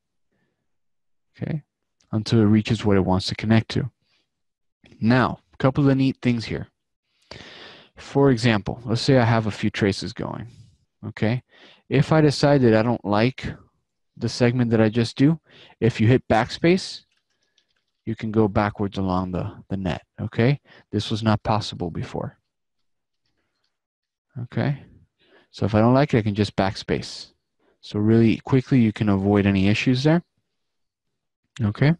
okay, until it reaches what it wants to connect to. Now, a couple of neat things here. For example, let's say I have a few traces going, okay? If I decide that I don't like the segment that I just do, if you hit backspace, you can go backwards along the net, okay? This was not possible before, okay? So if I don't like it, I can just backspace. So really quickly, you can avoid any issues there. Okay.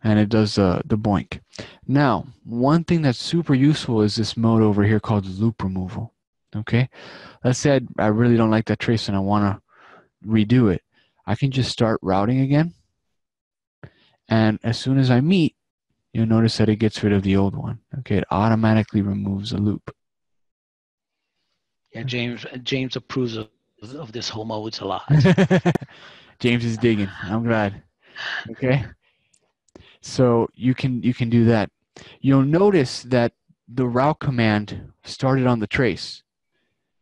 And it does the boink. Now, one thing that's super useful is this mode over here called loop removal. Okay. Let's say I really don't like that trace and I want to redo it. I can just start routing again. And as soon as I meet, you'll notice that it gets rid of the old one. Okay. It automatically removes the loop. Yeah, James approves of this whole modes a lot. James is digging. I'm glad. Okay. So you can do that. You'll notice that the route command started on the trace.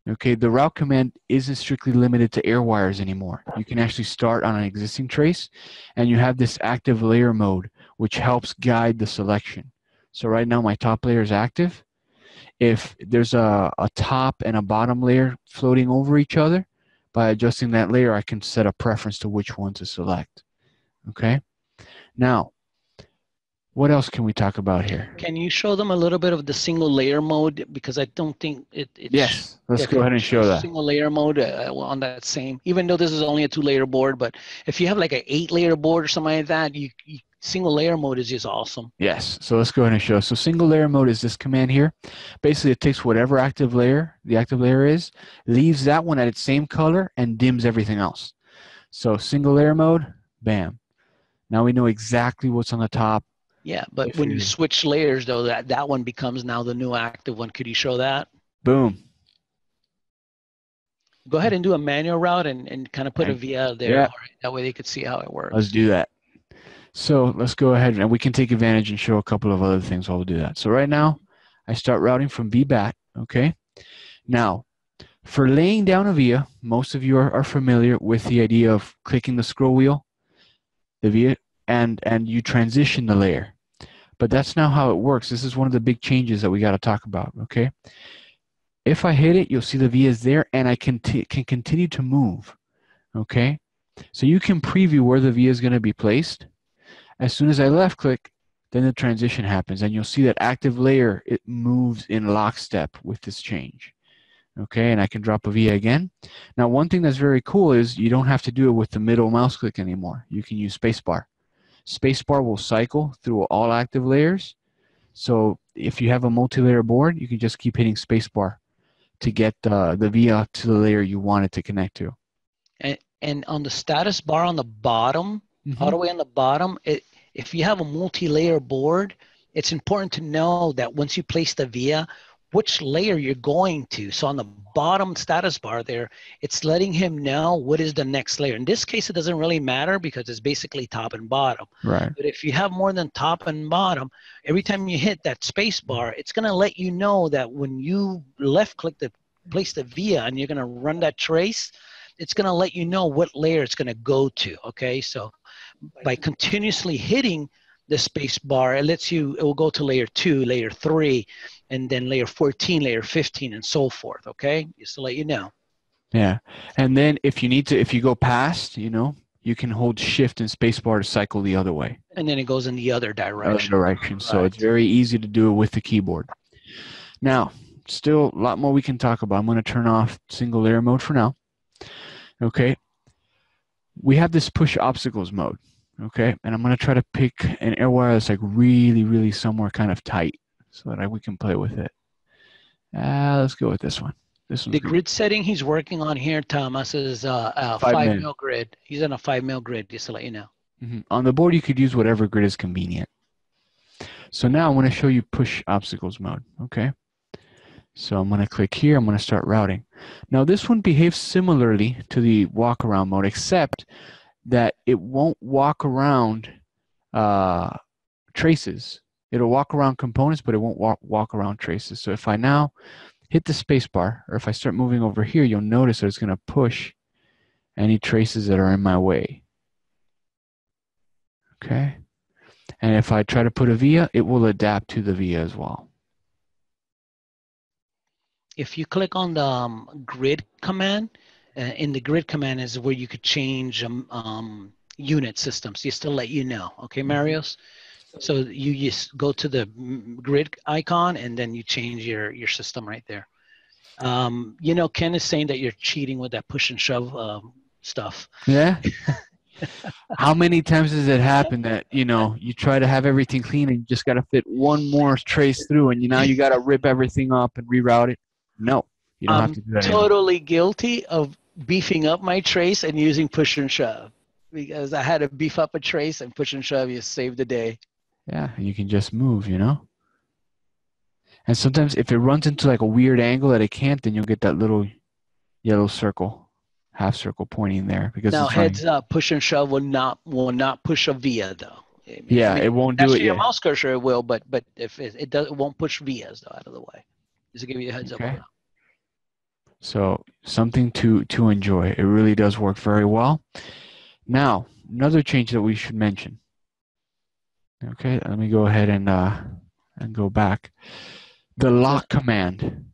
Okay, the route command isn't strictly limited to air wires anymore. You can actually start on an existing trace, and you have this active layer mode, which helps guide the selection. So right now my top layer is active. If there's a top and a bottom layer floating over each other, by adjusting that layer, I can set a preference to which one to select. Okay? Now, what else can we talk about here? Can you show them a little bit of the single layer mode? Because I don't think it's... Yes, let's go ahead and show that. Single layer mode on that same, even though this is only a 2-layer board, but if you have like an 8-layer board or something like that, single layer mode is just awesome. Yes, so let's go ahead and show. So single layer mode is this command here. Basically, it takes whatever active layer the active layer is, leaves that one at its same color, and dims everything else. So single layer mode, bam. Now we know exactly what's on the top. Yeah, but when you switch layers, though, that one becomes now the new active one. Could you show that? Boom. Go ahead and do a manual route and kind of put a via there. Yeah. That way they could see how it works. Let's do that. So let's go ahead and we can take advantage and show a couple of other things while we do that. So right now, I start routing from VBAT, okay? Now, for laying down a via, most of you are familiar with the idea of clicking the scroll wheel, the via, and you transition the layer. But that's not how it works. This is one of the big changes that we got to talk about, okay? If I hit it, you'll see the via is there, and I can continue to move, okay? So you can preview where the via is going to be placed. As soon as I left click, then the transition happens, and you'll see that active layer, it moves in lockstep with this change. Okay, and I can drop a via again. Now, one thing that's very cool is you don't have to do it with the middle mouse click anymore. You can use spacebar. Spacebar will cycle through all active layers. So if you have a multi-layer board, you can just keep hitting spacebar to get the via to the layer you want it to connect to. And on the status bar on the bottom, all the way on the bottom, if you have a multi-layer board, it's important to know that once you place the via, which layer you're going to. So on the bottom status bar there, it's letting him know what is the next layer. In this case, it doesn't really matter because it's basically top and bottom. Right. But if you have more than top and bottom, every time you hit that space bar, it's going to let you know that when you left click to place the via and you're going to run that trace, it's going to let you know what layer it's going to go to. Okay, so by continuously hitting the space bar, it will go to layer 2, layer 3, and then layer 14, layer 15, and so forth. Okay, just to let you know. Yeah, and then if you go past, you can hold shift and space bar to cycle the other way. And then it goes in the other direction. Right. So it's very easy to do it with the keyboard. Now, still a lot more we can talk about. I'm going to turn off single layer mode for now. Okay. We have this push obstacles mode. Okay, and I'm going to try to pick an air wire that's like really, really somewhere kind of tight so that we can play with it. Let's go with this one. The grid setting he's working on here, Thomas, is a 5 mil grid. He's on a 5 mil grid, just to let you know. On the board, you could use whatever grid is convenient. So now I'm going to show you push obstacles mode. Okay, so I'm going to click here. I'm going to start routing. Now this one behaves similarly to the walk around mode, except that it won't walk around traces. It'll walk around components, but it won't walk around traces. So if I now hit the space bar, or if I start moving over here, you'll notice that it's going to push any traces that are in my way. Okay. And if I try to put a via, it will adapt to the via as well. If you click on the grid command, in the grid command is where you could change unit systems, just to let you know. Okay, Marios? So you just go to the grid icon and then you change your system right there. Ken is saying that you're cheating with that push and shove stuff. Yeah. How many times does it happen that, you try to have everything clean and you just got to fit one more trace through and now you got to rip everything up and reroute it? No, you don't have to do that anymore. Totally guilty of beefing up my trace and using push and shove, because I had to beef up a trace and push and shove. You save the day. Yeah, you can just move, And sometimes if it runs into like a weird angle that it can't, then you'll get that little yellow circle, half circle pointing there. Because now heads up, push and shove will not push a via though. It won't do it yet. Your mouse cursor it will, but if it won't push vias though out of the way. Just to give you a heads up on that. So something to enjoy. It really does work very well. Now, another change that we should mention. Okay, let me go ahead and go back. The lock command.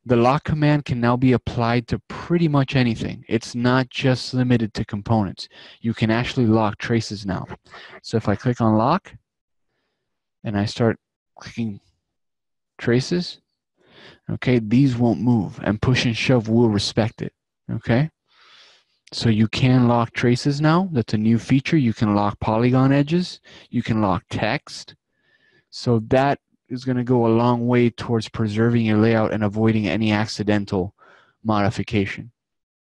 The lock command can now be applied to pretty much anything. It's not just limited to components. You can actually lock traces now. So if I click on lock and I start clicking traces, okay, these won't move, and push and shove will respect it. Okay, so you can lock traces now. That's a new feature. You can lock polygon edges. You can lock text. So that is going to go a long way towards preserving your layout and avoiding any accidental modification.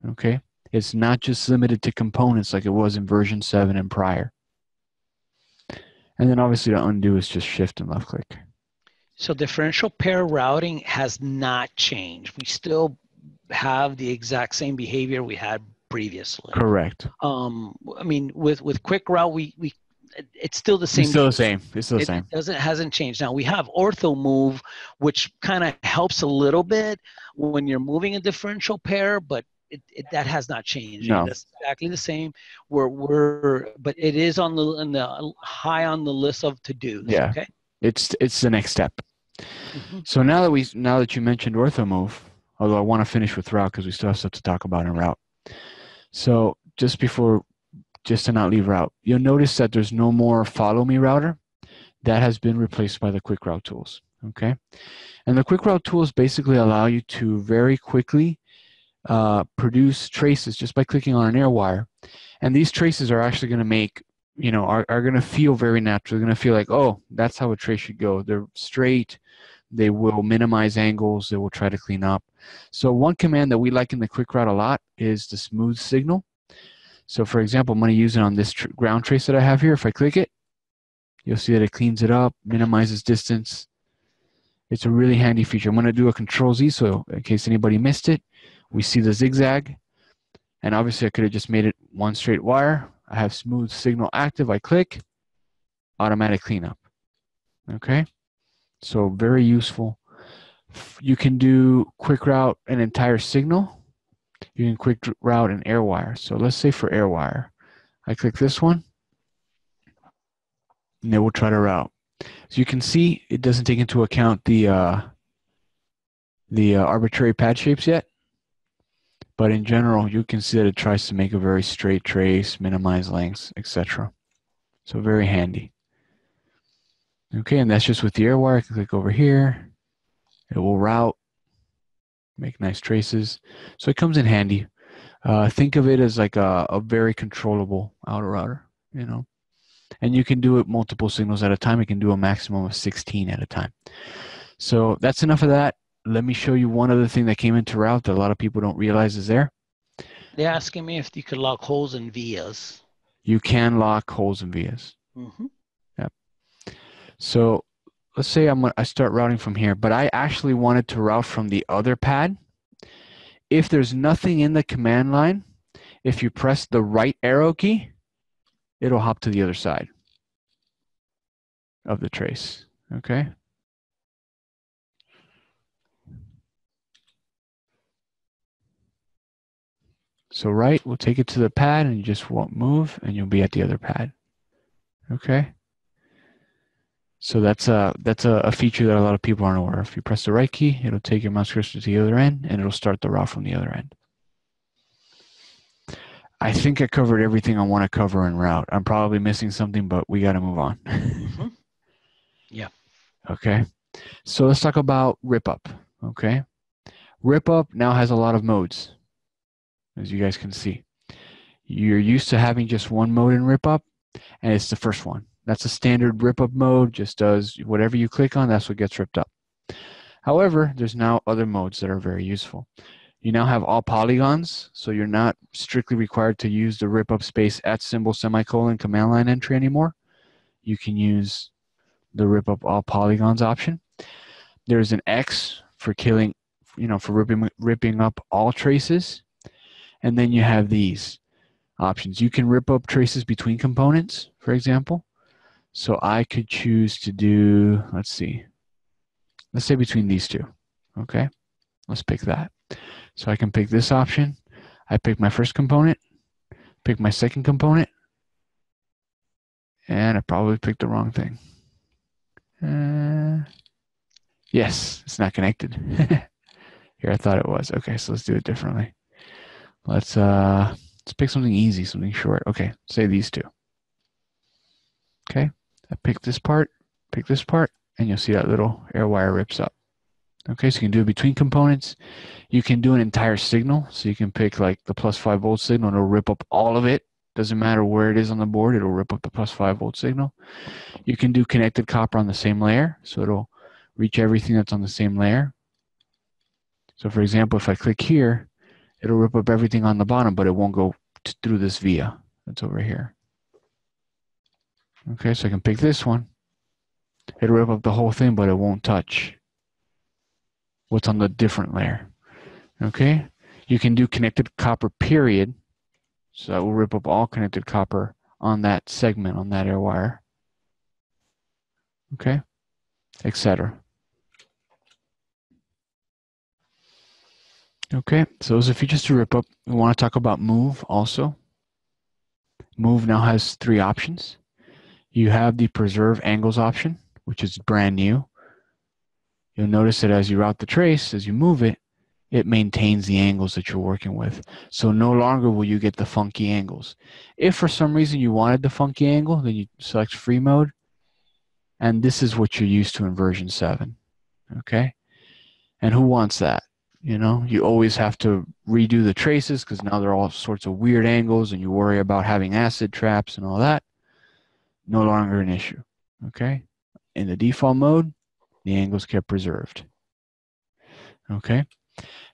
Okay, it's not just limited to components like it was in version 7 and prior. And then obviously to undo is just shift and left click. So differential pair routing has not changed. We still have the exact same behavior we had previously. Correct. With quick route, it's still the same. It's still the same. It's still the same. It hasn't changed. Now we have Ortho Move, which kind of helps a little bit when you're moving a differential pair, but that has not changed. No. It's exactly the same. But it is on the high on the list of to-dos. Yeah. Okay. It's the next step. So now that you mentioned Ortho Move, although I want to finish with route because we still have stuff to talk about in route. So just to not leave route, you'll notice that there's no more follow me router. That has been replaced by the quick route tools. Okay, and the quick route tools basically allow you to very quickly produce traces just by clicking on an air wire, and these traces are actually going to make are going to feel very natural. They're going to feel like, oh, that's how a trace should go. They're straight. They will minimize angles. They will try to clean up. So one command that we like in the quick route a lot is the smooth signal. So for example, I'm going to use it on this ground trace that I have here. If I click it, you'll see that it cleans it up, minimizes distance, It's a really handy feature. I'm going to do a Control Z, so in case anybody missed it, we see the zigzag. And obviously, I could have just made it one straight wire. I have smooth signal active. I click, automatic cleanup. Okay, so very useful. You can do quick route an entire signal. You can quick route an air wire. So let's say for air wire, I click this one, and it will try to route. So you can see it doesn't take into account the arbitrary pad shapes yet. But in general, you can see that it tries to make a very straight trace, minimize lengths, etc. So very handy. Okay, and that's just with the air wire. I can click over here. It will route, make nice traces. So it comes in handy. Think of it as like a very controllable outer router, you know. And you can do it multiple signals at a time. You can do a maximum of 16 at a time. So that's enough of that. Let me show you one other thing that came into route that a lot of people don't realize is there. They're asking me if you could lock holes in vias. You can lock holes in vias. Mm-hmm. Yep. So let's say I start routing from here, but I actually wanted to route from the other pad. If there's nothing in the command line, if you press the right arrow key, it'll hop to the other side of the trace. Okay. So right, we'll take it to the pad and you just won't move and you'll be at the other pad. Okay. So that's a feature that a lot of people aren't aware of. If you press the right key, it'll take your mouse cursor to the other end and it'll start the route from the other end. I think I covered everything I want to cover in route. I'm probably missing something, but we got to move on. Mm-hmm. Yeah. Okay. So let's talk about rip up. Okay. Rip up now has a lot of modes, as you guys can see. You're used to having just one mode in rip up, and it's the first one. That's a standard rip up mode, just does whatever you click on, that's what gets ripped up. However, there's now other modes that are very useful. You now have all polygons, so you're not strictly required to use the rip up space at symbol semicolon command line entry anymore. You can use the rip up all polygons option. There's an X for killing, for ripping up all traces. And then you have these options. You can rip up traces between components, for example. So I could choose to do, let's say between these two. Okay, let's pick that. So I can pick this option. I pick my first component, pick my second component, and I probably picked the wrong thing. Yes, it's not connected. Here, I thought it was. Okay, so let's do it differently. Let's pick something easy, something short. Okay, say these two. Okay, I pick this part, and you'll see that little air wire rips up. Okay, so you can do it between components. You can do an entire signal, so you can pick like the +5 volt signal and it'll rip up all of it. Doesn't matter where it is on the board, it'll rip up the +5 volt signal. You can do connected copper on the same layer, so it'll reach everything that's on the same layer. So for example, if I click here, it'll rip up everything on the bottom, but it won't go through this via that's over here. Okay, so I can pick this one. It'll rip up the whole thing, but it won't touch what's on the different layer. Okay, you can do connected copper period, so that will rip up all connected copper on that segment, on that air wire. Okay, etc. Okay, so those are features to rip up. We want to talk about move also. Move now has 3 options. You have the preserve angles option, which is brand new. You'll notice that as you route the trace, as you move it, it maintains the angles that you're working with. So no longer will you get the funky angles. If for some reason you wanted the funky angle, then you select free mode. And this is what you're used to in version 7. Okay? And who wants that? You always have to redo the traces because now they're all sorts of weird angles and you worry about having acid traps and all that. No longer an issue. Okay? In the default mode, the angles kept preserved. Okay?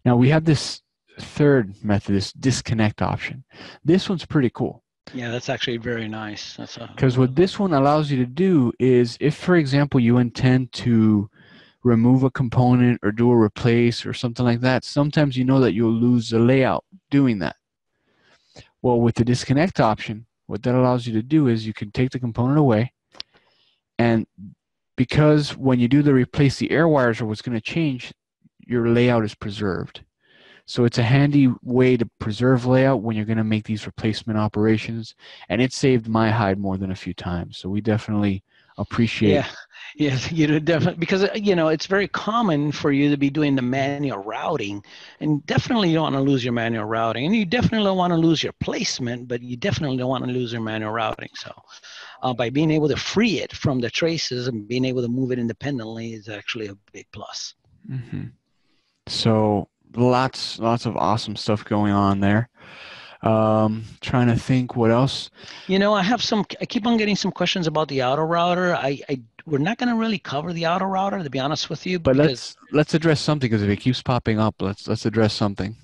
Now we have this third method, this disconnect option. This one's pretty cool. Yeah, that's actually very nice. Because what this one allows you to do is if, for example, you intend to remove a component or do a replace or something like that, sometimes you know that you'll lose the layout doing that. Well, with the disconnect option, what that allows you to do is you can take the component away, and because when you do the replace, the air wires are what's going to change, your layout is preserved. So it's a handy way to preserve layout when you're going to make these replacement operations, and it saved my hide more than a few times. So we definitely appreciate. Yeah, yes, you know, definitely, because you know it's very common for you to be doing the manual routing, and definitely you don't want to lose your manual routing, and you definitely don't want to lose your placement, but you definitely don't want to lose your manual routing. So by being able to free it from the traces and being able to move it independently is actually a big plus. Mm-hmm. So lots of awesome stuff going on there. Trying to think what else. You know, I keep on getting some questions about the auto router. We're not going to really cover the auto router, to be honest with you. But because let's address something, because if it keeps popping up, let's address something.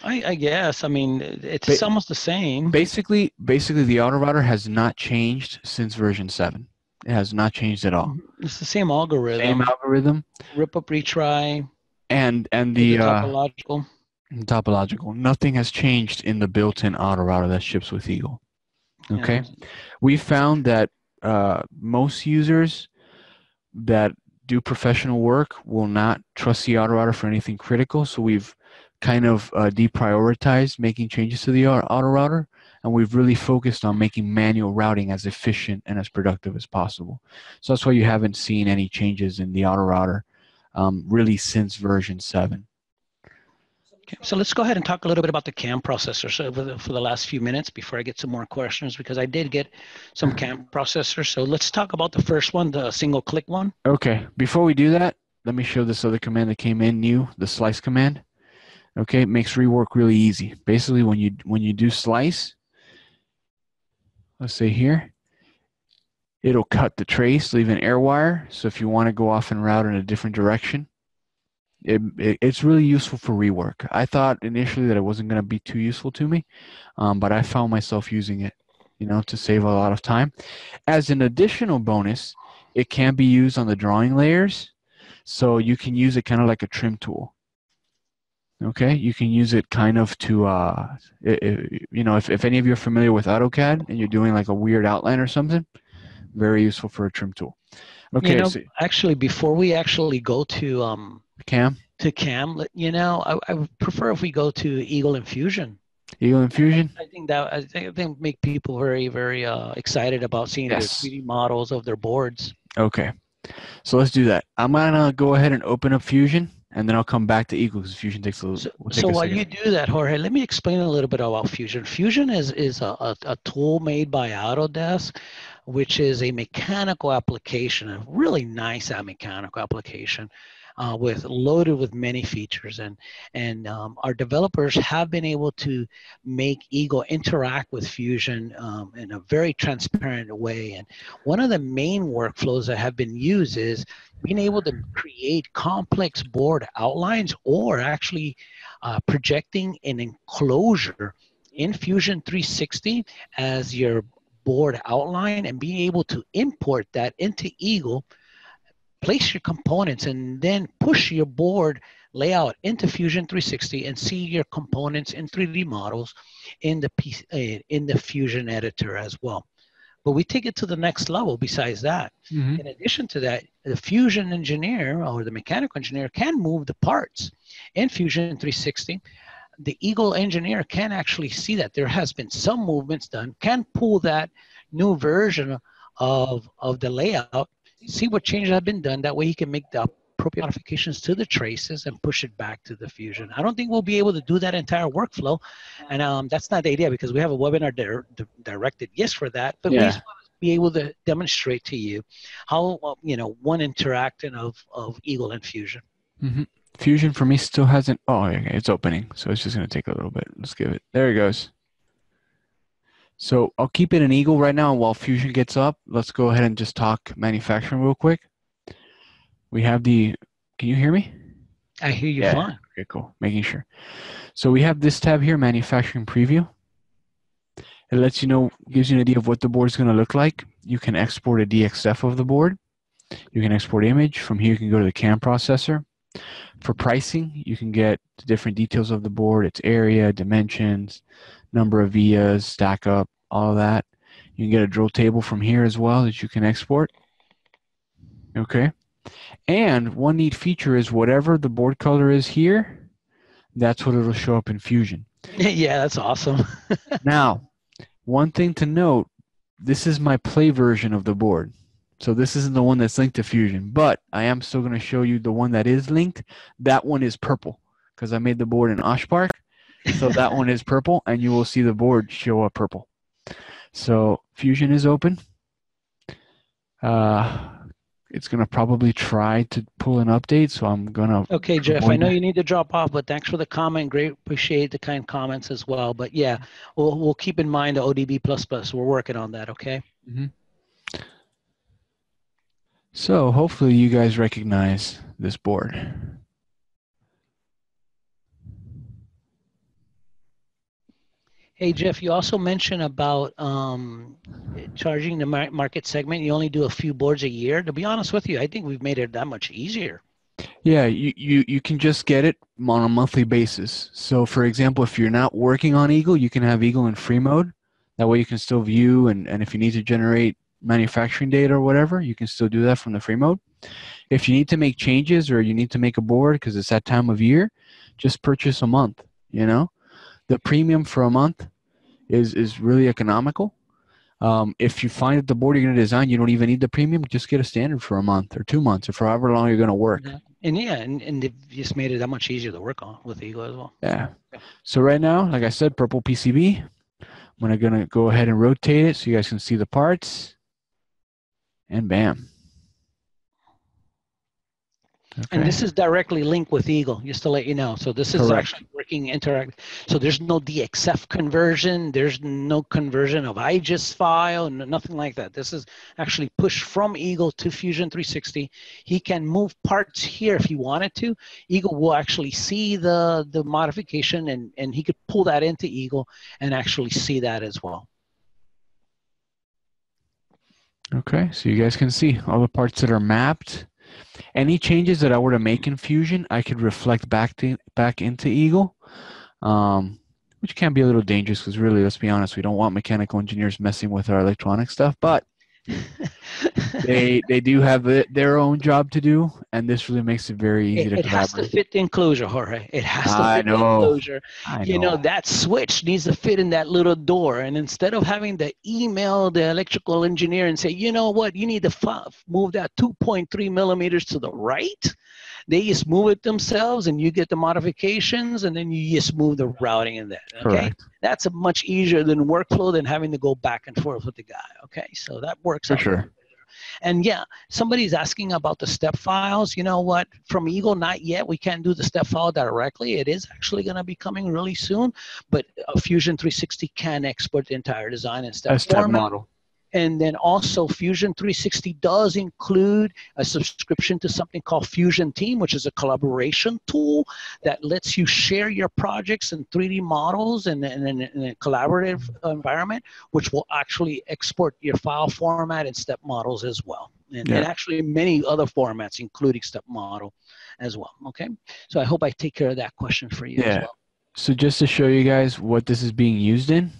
I guess, I mean, it's almost the same. Basically, the auto router has not changed since version 7. It has not changed at all. It's the same algorithm. Same algorithm. Rip up, retry. And the topological. Topological. Nothing has changed in the built-in auto router that ships with Eagle. Okay. Yeah. We found that most users that do professional work will not trust the auto router for anything critical. So we've kind of deprioritized making changes to the auto router, and we've really focused on making manual routing as efficient and as productive as possible. So that's why you haven't seen any changes in the auto router really since version 7. Okay, so let's go ahead and talk a little bit about the CAM processor for the last few minutes before I get some more questions, because I did get some CAM processors. So let's talk about the first one, the single click one. Okay, before we do that, let me show this other command that came in new, the slice command. Okay, it makes rework really easy. Basically, when you do slice, let's say here, it'll cut the trace, leave an air wire. So if you want to go off and route in a different direction, it's really useful for rework. I thought initially that it wasn't going to be too useful to me, but I found myself using it, you know, to save a lot of time. As an additional bonus, it can be used on the drawing layers, so you can use it kind of like a trim tool. Okay, you can use it kind of to, you know, if any of you are familiar with AutoCAD and you're doing like a weird outline or something, very useful for a trim tool. Okay, you know, so actually, before we actually go to CAM, you know, I would prefer if we go to Eagle and Fusion. Eagle and Fusion. I think make people very, very excited about seeing their 3D models of their boards. Okay, so let's do that. I'm gonna go ahead and open up Fusion, and then I'll come back to Eagle because Fusion takes a little. So while you do that, Jorge, let me explain a little bit about Fusion. Fusion is a tool made by Autodesk, which is a mechanical application, a really nice mechanical application. Loaded with many features, and our developers have been able to make Eagle interact with Fusion in a very transparent way. And one of the main workflows that have been used is being able to create complex board outlines, or actually projecting an enclosure in Fusion 360 as your board outline, and being able to import that into Eagle, place your components, and then push your board layout into Fusion 360 and see your components in 3D models in the Fusion editor as well. But we take it to the next level besides that. In addition to that, the Fusion engineer or the mechanical engineer can move the parts in Fusion 360. The Eagle engineer can actually see that there has been some movements done, can pull that new version of the layout, see what changes have been done. That way he can make the appropriate modifications to the traces and push it back to the Fusion. I don't think we'll be able to do that entire workflow, and that's not the idea, because we have a webinar directed for that, but we just want to be able to demonstrate to you how you know, one interacting of Eagle and Fusion. Fusion for me still hasn't. Oh, okay, it's opening, so it's just going to take a little bit. Let's give it. There it goes. So I'll keep it in Eagle right now while Fusion gets up. Let's go ahead and just talk manufacturing real quick. We have the, can you hear me? I hear you fine. Okay, cool. Making sure. So we have this tab here, manufacturing preview. It lets you know, gives you an idea of what the board is going to look like. You can export a DXF of the board. You can export image. From here, you can go to the CAM processor. For pricing, you can get the different details of the board, its area, dimensions, number of vias, stack up, all of that. You can get a drill table from here as well that you can export. Okay. And one neat feature is whatever the board color is here, that's what it'll show up in Fusion. Yeah, that's awesome. Now, one thing to note, this is my play version of the board. So this isn't the one that's linked to Fusion, but I am still going to show you the one that is linked. That one is purple because I made the board in Oshpark. So that one is purple, and you will see the board show up purple. So Fusion is open. It's going to probably try to pull an update, so I'm going to... Okay, Jeff, I know you need to drop off, but thanks for the comment. Great, appreciate the kind comments as well. But yeah, we'll keep in mind the ODB++. We're working on that, okay? Mm-hmm. So hopefully you guys recognize this board. Hey, Jeff, you also mentioned about charging the market segment. You only do a few boards a year. To be honest with you, I think we've made it that much easier. Yeah, you can just get it on a monthly basis. So for example, if you're not working on Eagle, you can have Eagle in free mode. That way you can still view, and if you need to generate manufacturing data or whatever, you can still do that from the free mode. If you need to make changes or you need to make a board because it's that time of year, just purchase a month, you know? The premium for a month is really economical. If you find that the board you're going to design, you don't even need the premium, just get a standard for a month or 2 months or for however long you're going to work. And yeah, and they've just made it that much easier to work on with Eagle as well. Yeah. So right now, like I said, purple PCB. I'm going to go ahead and rotate it so you guys can see the parts. And bam. Okay. And this is directly linked with Eagle, just to let you know. So this is actually working interactive. So there's no DXF conversion. There's no conversion of IGES file, nothing like that. This is actually pushed from Eagle to Fusion 360. He can move parts here if he wanted to. Eagle will actually see the modification, and he could pull that into Eagle and actually see that as well. Okay, so you guys can see all the parts that are mapped. Any changes that I were to make in Fusion, I could reflect back into Eagle, which can be a little dangerous because really, let's be honest, we don't want mechanical engineers messing with our electronic stuff, but they do have their own job to do, and this really makes it very easy to collaborate. It has to fit the enclosure, Jorge. It has to fit the enclosure. You know, that switch needs to fit in that little door, and instead of having to email the electrical engineer and say, you know what, you need to move that 2.3 millimeters to the right, they just move it themselves, and you get the modifications, and then you just move the routing in that. Okay, correct. That's a much easier than workflow than having to go back and forth with the guy. Okay, so that works for out sure. And yeah, somebody's asking about the step files. You know what? From Eagle, not yet. We can't do the step file directly. It is actually going to be coming really soon, but Fusion 360 can export the entire design in step format. Model. And then also Fusion 360 does include a subscription to something called Fusion Team, which is a collaboration tool that lets you share your projects and 3D models in a collaborative environment, which will actually export your file format and step models as well. And actually many other formats, including step model as well. Okay, so I hope I take care of that question for you as well. So just to show you guys what this is being used in.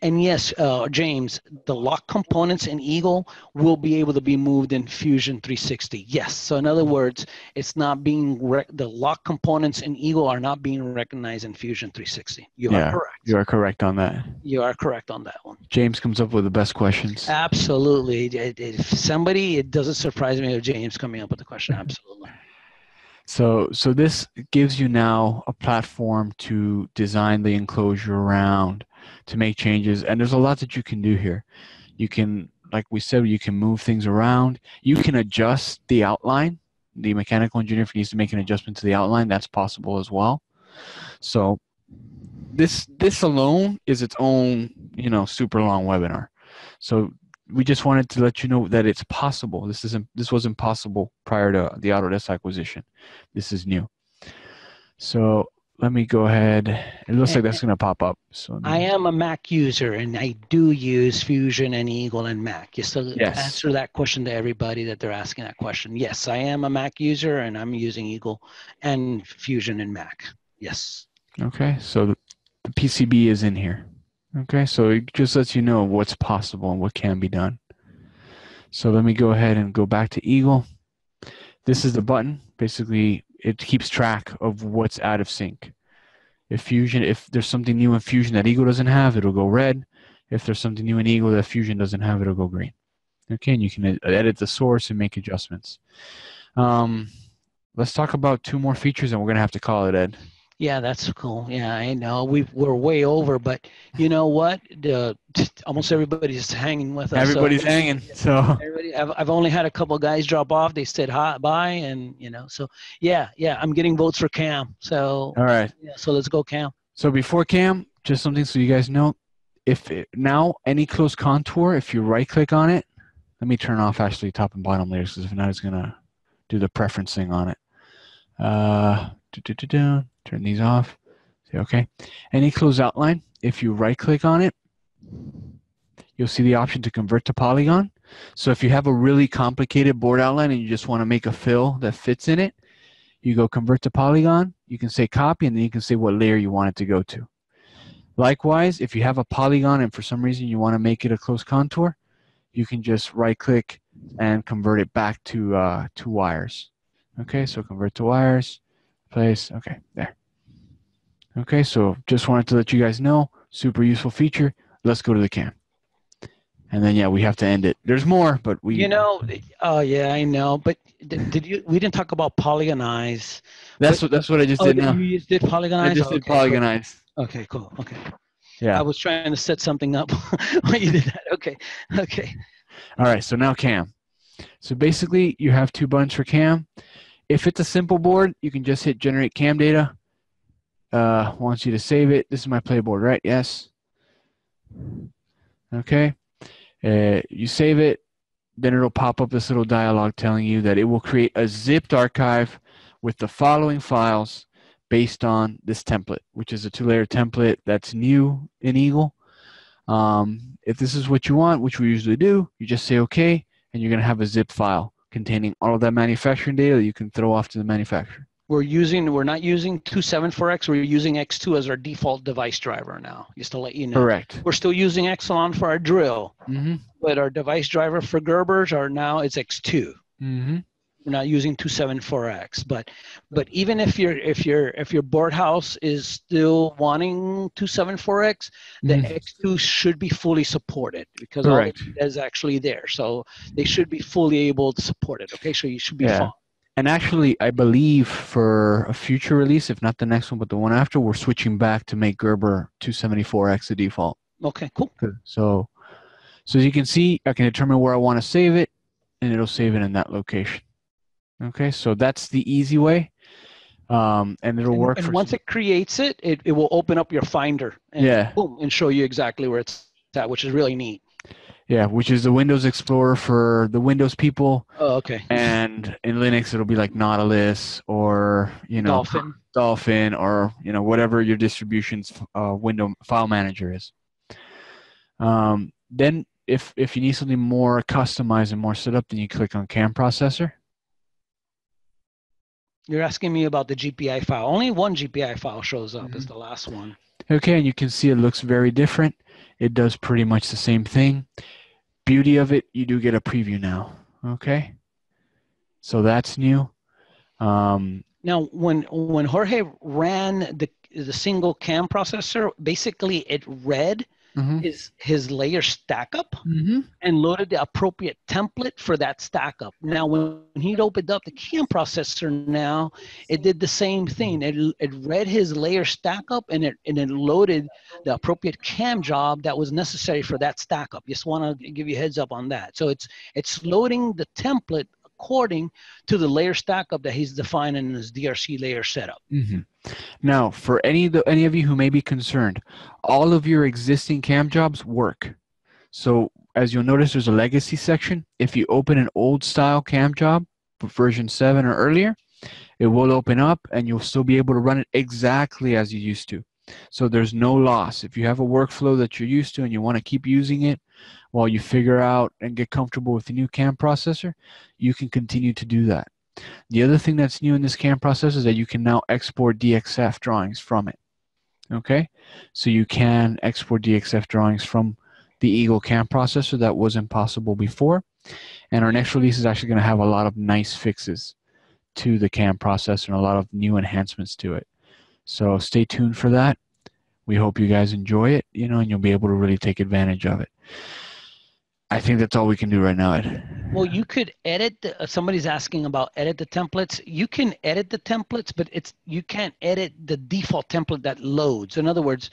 And yes, James, the lock components in Eagle will be able to be moved in Fusion 360. Yes. So in other words, it's not being the lock components in Eagle are not being recognized in Fusion 360. You are correct. You are correct on that. You are correct on that one. James comes up with the best questions. Absolutely. If somebody, it doesn't surprise me if James coming up with the question. Absolutely. So this gives you now a platform to design the enclosure around, to make changes, and there's a lot that you can do here. You can, like we said, you can move things around. You can adjust the outline. The mechanical engineer, if he needs to make an adjustment to the outline, that's possible as well. So this alone is its own, super long webinar. So we just wanted to let you know that it's possible. This wasn't possible prior to the Autodesk acquisition. This is new. So let me go ahead. It looks like And that's going to pop up. So let I me, am a Mac user, and I do use Fusion and Eagle and Mac. Just to yes. answer that question to everybody that they're asking that question. Yes, I am a Mac user, and I'm using Eagle and Fusion and Mac. Yes. Okay, so the PCB is in here. Okay, so it just lets you know what's possible and what can be done. So let me go ahead and go back to Eagle. This is the button. Basically, it keeps track of what's out of sync. If there's something new in Fusion that Eagle doesn't have, it'll go red. If there's something new in Eagle that Fusion doesn't have, it'll go green. Okay, and you can edit the source and make adjustments. Let's talk about 2 more features, and we're gonna have to call it, Ed. Yeah, that's cool. Yeah, I know we're way over, but you know what? Almost everybody's hanging with us. So Everybody's hanging. So I've only had a couple of guys drop off. They said hi, bye, and so yeah, I'm getting votes for Cam. So all right. yeah, so let's go, Cam. So before Cam, just something so you guys know. Now any close contour, if you right click on it, let me turn off actually top and bottom layers because if not, it's gonna do the preferencing on it. Turn these off. Say okay. Any close outline, if you right click on it, you'll see the option to convert to polygon. So if you have a really complicated board outline and you just want to make a fill that fits in it, you go convert to polygon. You can say copy, and then you can say what layer you want it to go to. Likewise, if you have a polygon and for some reason you want to make it a close contour, you can just right click and convert it back to wires. Okay, so convert to wires, place, okay, there. Okay, so just wanted to let you guys know, super useful feature. Let's go to the cam. And then, yeah, we have to end it. There's more, but we... oh yeah, I know, but we didn't talk about polygonize. That's what I just did now. You just did polygonize? I just did polygonize. Cool. Okay, cool, okay. Yeah. I was trying to set something up when you did that. Okay. All right, so now cam. So basically, you have 2 buttons for cam. If it's a simple board, you can just hit generate cam data. Wants you to save it. This is my playboard, right? Yes. Okay. You save it, then it'll pop up this little dialog telling you that it will create a zipped archive with the following files based on this template, which is a 2-layer template that's new in Eagle. If this is what you want, which we usually do, you just say okay, and you're going to have a zip file containing all of that manufacturing data that you can throw off to the manufacturer. We're not using 274X. We're using X2 as our default device driver now, just to let you know. Correct. We're still using Exelon for our drill, but our device driver for Gerbers it's X2. We're not using 274X, but even if your board house is still wanting 274X, the X2 should be fully supported because all the data is actually there. So they should be fully able to support it. Okay, so you should be fine. And actually, I believe for a future release, if not the next one, but the one after, we're switching back to make Gerber 274X the default. Okay, cool. So as you can see, I can determine where I want to save it, and it'll save it in that location. Okay, so that's the easy way, and it'll work. And once it creates it, it will open up your Finder and boom, and show you exactly where it's at, which is really neat. Yeah, which is the Windows Explorer for the Windows people. Oh, okay. And in Linux, it'll be like Nautilus or Dolphin or whatever your distribution's window file manager is. Then if you need something more customized and more set up, then you click on Cam Processor. You're asking me about the GPI file. Only one GPI file shows up. Is the last one. Okay, and you can see it looks very different. It does pretty much the same thing. Beauty of it, you do get a preview now. Okay, so that's new. Now, when Jorge ran the single cam processor, basically it read his layer stack up and loaded the appropriate template for that stack up. Now, when he opened up the cam processor, now it did the same thing. It read his layer stack up and it loaded the appropriate cam job that was necessary for that stack up. Just want to give you a heads up on that. So it's loading the template according to the layer stack up that he's defined in his DRC layer setup. Now, for any of you who may be concerned, all of your existing cam jobs work. So as you'll notice, there's a legacy section. If you open an old style cam job, version 7 or earlier, it will open up and you'll still be able to run it exactly as you used to. So there's no loss. If you have a workflow that you're used to and you want to keep using it while you figure out and get comfortable with the new CAM processor, you can continue to do that. The other thing that's new in this CAM processor is that you can now export DXF drawings from it. Okay? So you can export DXF drawings from the Eagle CAM processor. That wasn't possible before. And our next release is actually going to have a lot of nice fixes to the CAM processor and a lot of new enhancements to it. So stay tuned for that. We hope you guys enjoy it, and you'll be able to really take advantage of it. I think that's all we can do right now, Ed. Well, you could edit. Somebody's asking about edit the templates. You can edit the templates, but you can't edit the default template that loads. In other words,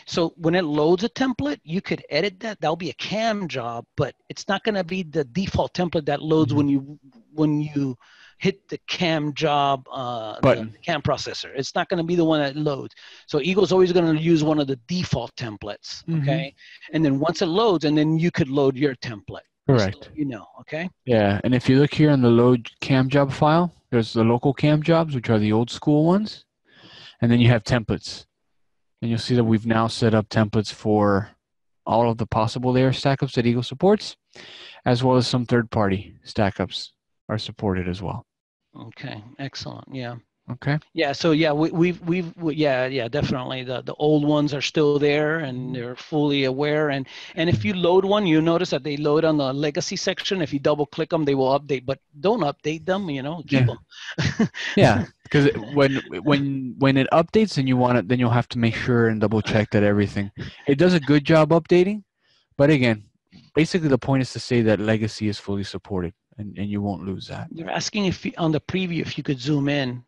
so when it loads a template, you could edit that. That'll be a CAM job, but it's not going to be the default template that loads when you hit the CAM job the CAM processor. It's not going to be the one that loads. So Eagle's always going to use one of the default templates, okay? And then once it loads, and then you could load your template. Correct. So okay? Yeah, and if you look here on the load CAM job file, there's the local CAM jobs, which are the old school ones, and then you have templates. And you'll see that we've now set up templates for all of the possible layer stackups that Eagle supports, as well as some third-party stackups are supported as well. Okay, excellent. Yeah. Okay. Yeah. So yeah, we've definitely the old ones are still there and they're fully aware. And if you load one, you notice that they load on the legacy section. If you double click them, they will update. But don't update them. Keep them. Yeah, because when it updates and you want it, then you'll have to make sure and double check that everything. It does a good job updating, but again, basically the point is to say that legacy is fully supported. And you won't lose that. You're asking if on the preview if you could zoom in.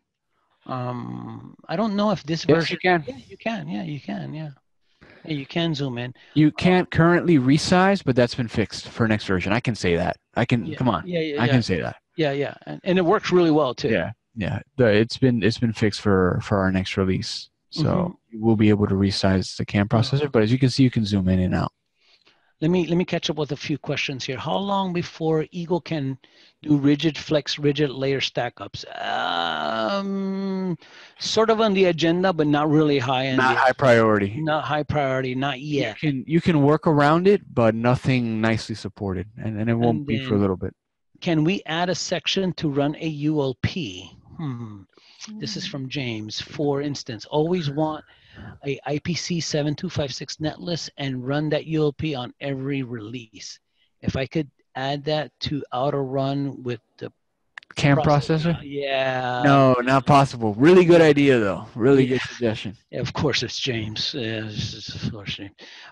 I don't know if this version. Yes, you can. Yeah, you can. Yeah, you can. Yeah, you can zoom in. You can't currently resize, but that's been fixed for next version. I can say that. I can. Come on. I can say that. Yeah, and it works really well too. Yeah. It's been fixed for our next release, so you will be able to resize the CAM processor. But as you can see, you can zoom in and out. Let me catch up with a few questions here. How long before Eagle can do rigid layer stackups? Sort of on the agenda, but not really high. Not high priority. Not high priority, not yet. You can work around it, but nothing nicely supported, and it won't be for a little bit. Can we add a section to run a ULP? This is from James. For instance, always want a IPC 7256 netlist and run that ULP on every release. If I could add that to auto run with the CAM processor? Yeah. No, not possible. Really good idea though. Really good suggestion. Yeah, of course it's James. Of course.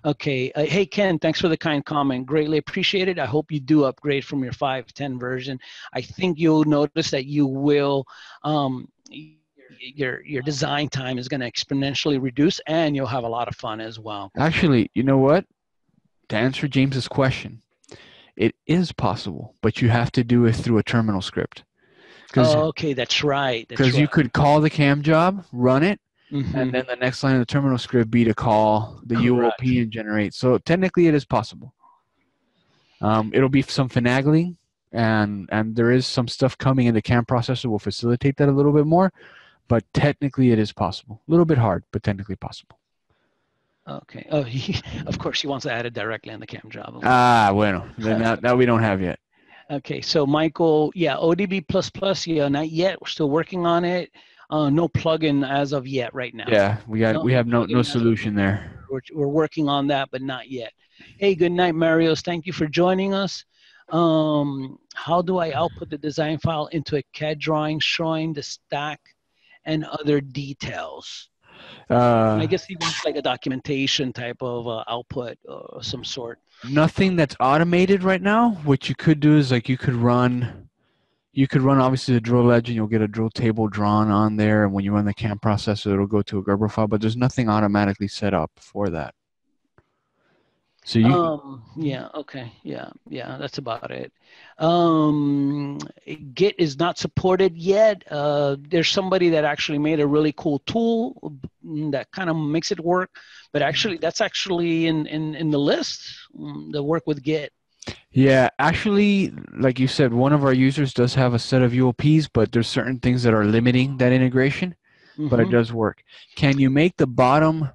Okay. Hey Ken, thanks for the kind comment. Greatly appreciate it. I hope you do upgrade from your 5.10 version. I think you'll notice that you will your design time is going to exponentially reduce and you'll have a lot of fun as well. Actually, you know what? To answer James's question, it is possible, but you have to do it through a terminal script. Oh, okay, that's right. Because you could call the CAM job, run it, and then the next line of the terminal script be to call the ULP and generate. So technically it is possible. It'll be some finagling, and there is some stuff coming in the CAM processor will facilitate that a little bit more. But technically, it is possible. A little bit hard, but technically possible. Okay. Oh, of course, he wants to add it directly on the CAM job. Bueno. That we don't have yet. Okay. So, Michael, yeah, ODB++, yeah, not yet. We're still working on it. No plugin as of yet right now. Yeah, we have no solution there. We're working on that, but not yet. Hey, good night, Marios. Thank you for joining us. How do I output the design file into a CAD drawing showing the stack and other details? I guess he wants like a documentation type of output of some sort. Nothing that's automated right now. What you could do is like you could run obviously the drill legend. You'll get a drill table drawn on there, and when you run the CAM processor, it'll go to a Gerber file. But there's nothing automatically set up for that. So you yeah, okay, yeah, that's about it. Git is not supported yet. There's somebody that actually made a really cool tool that kind of makes it work, but actually that's actually in the list, the work with Git. Yeah, actually, like you said, one of our users does have a set of UOPs, but there's certain things that are limiting that integration, but it Mm-hmm. does work. Can you make the bottom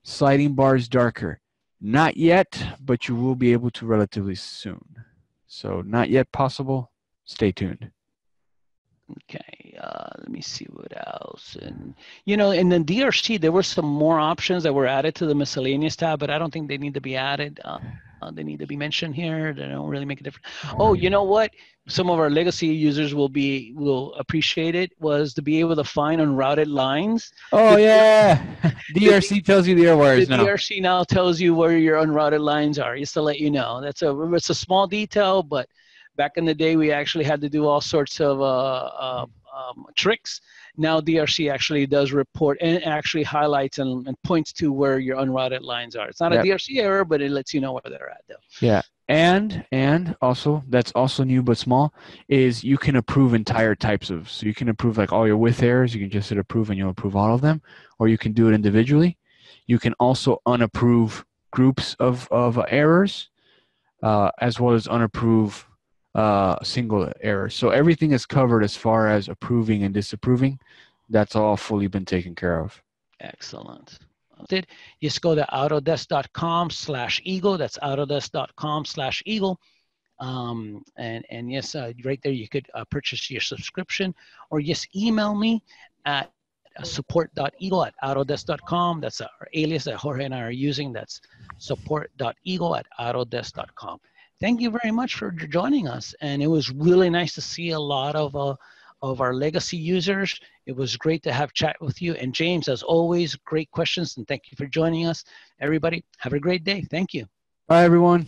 sliding bars darker? Not yet, but you will be able to relatively soon. So not yet possible. Stay tuned. Okay, let me see what else. And you know, in the DRC, there were some more options that were added to the miscellaneous tab, but I don't think they need to be added. They need to be mentioned here. They don't really make a difference. Oh, you know what? Some of our legacy users will appreciate it was to be able to find unrouted lines. Oh The yeah, the, DRC tells you the the airwires now. DRC now tells you where your unrouted lines are, just to let you know. It's a small detail, but back in the day we actually had to do all sorts of tricks. Now DRC actually does report and actually highlights and points to where your unrouted lines are. It's not a Yep. DRC error, but it lets you know where they're at though. Yeah. And also that's also new but small is you can approve entire types of, so you can approve like all your width errors. You can just hit approve and you'll approve all of them, or you can do it individually. You can also unapprove groups of errors, as well as unapprove single errors. So everything is covered as far as approving and disapproving. That's all fully been taken care of. Excellent. Just go to autodesk.com/eagle. That's autodesk.com/eagle. And yes, right there you could purchase your subscription, or just email me at support.eagle@autodesk.com. That's our alias that Jorge and I are using. That's support.eagle@autodesk.com. Thank you very much for joining us. And it was really nice to see a lot of our legacy users. It was great to have chat with you. And James, as always, great questions. And thank you for joining us. Everybody, have a great day. Thank you. Bye, everyone.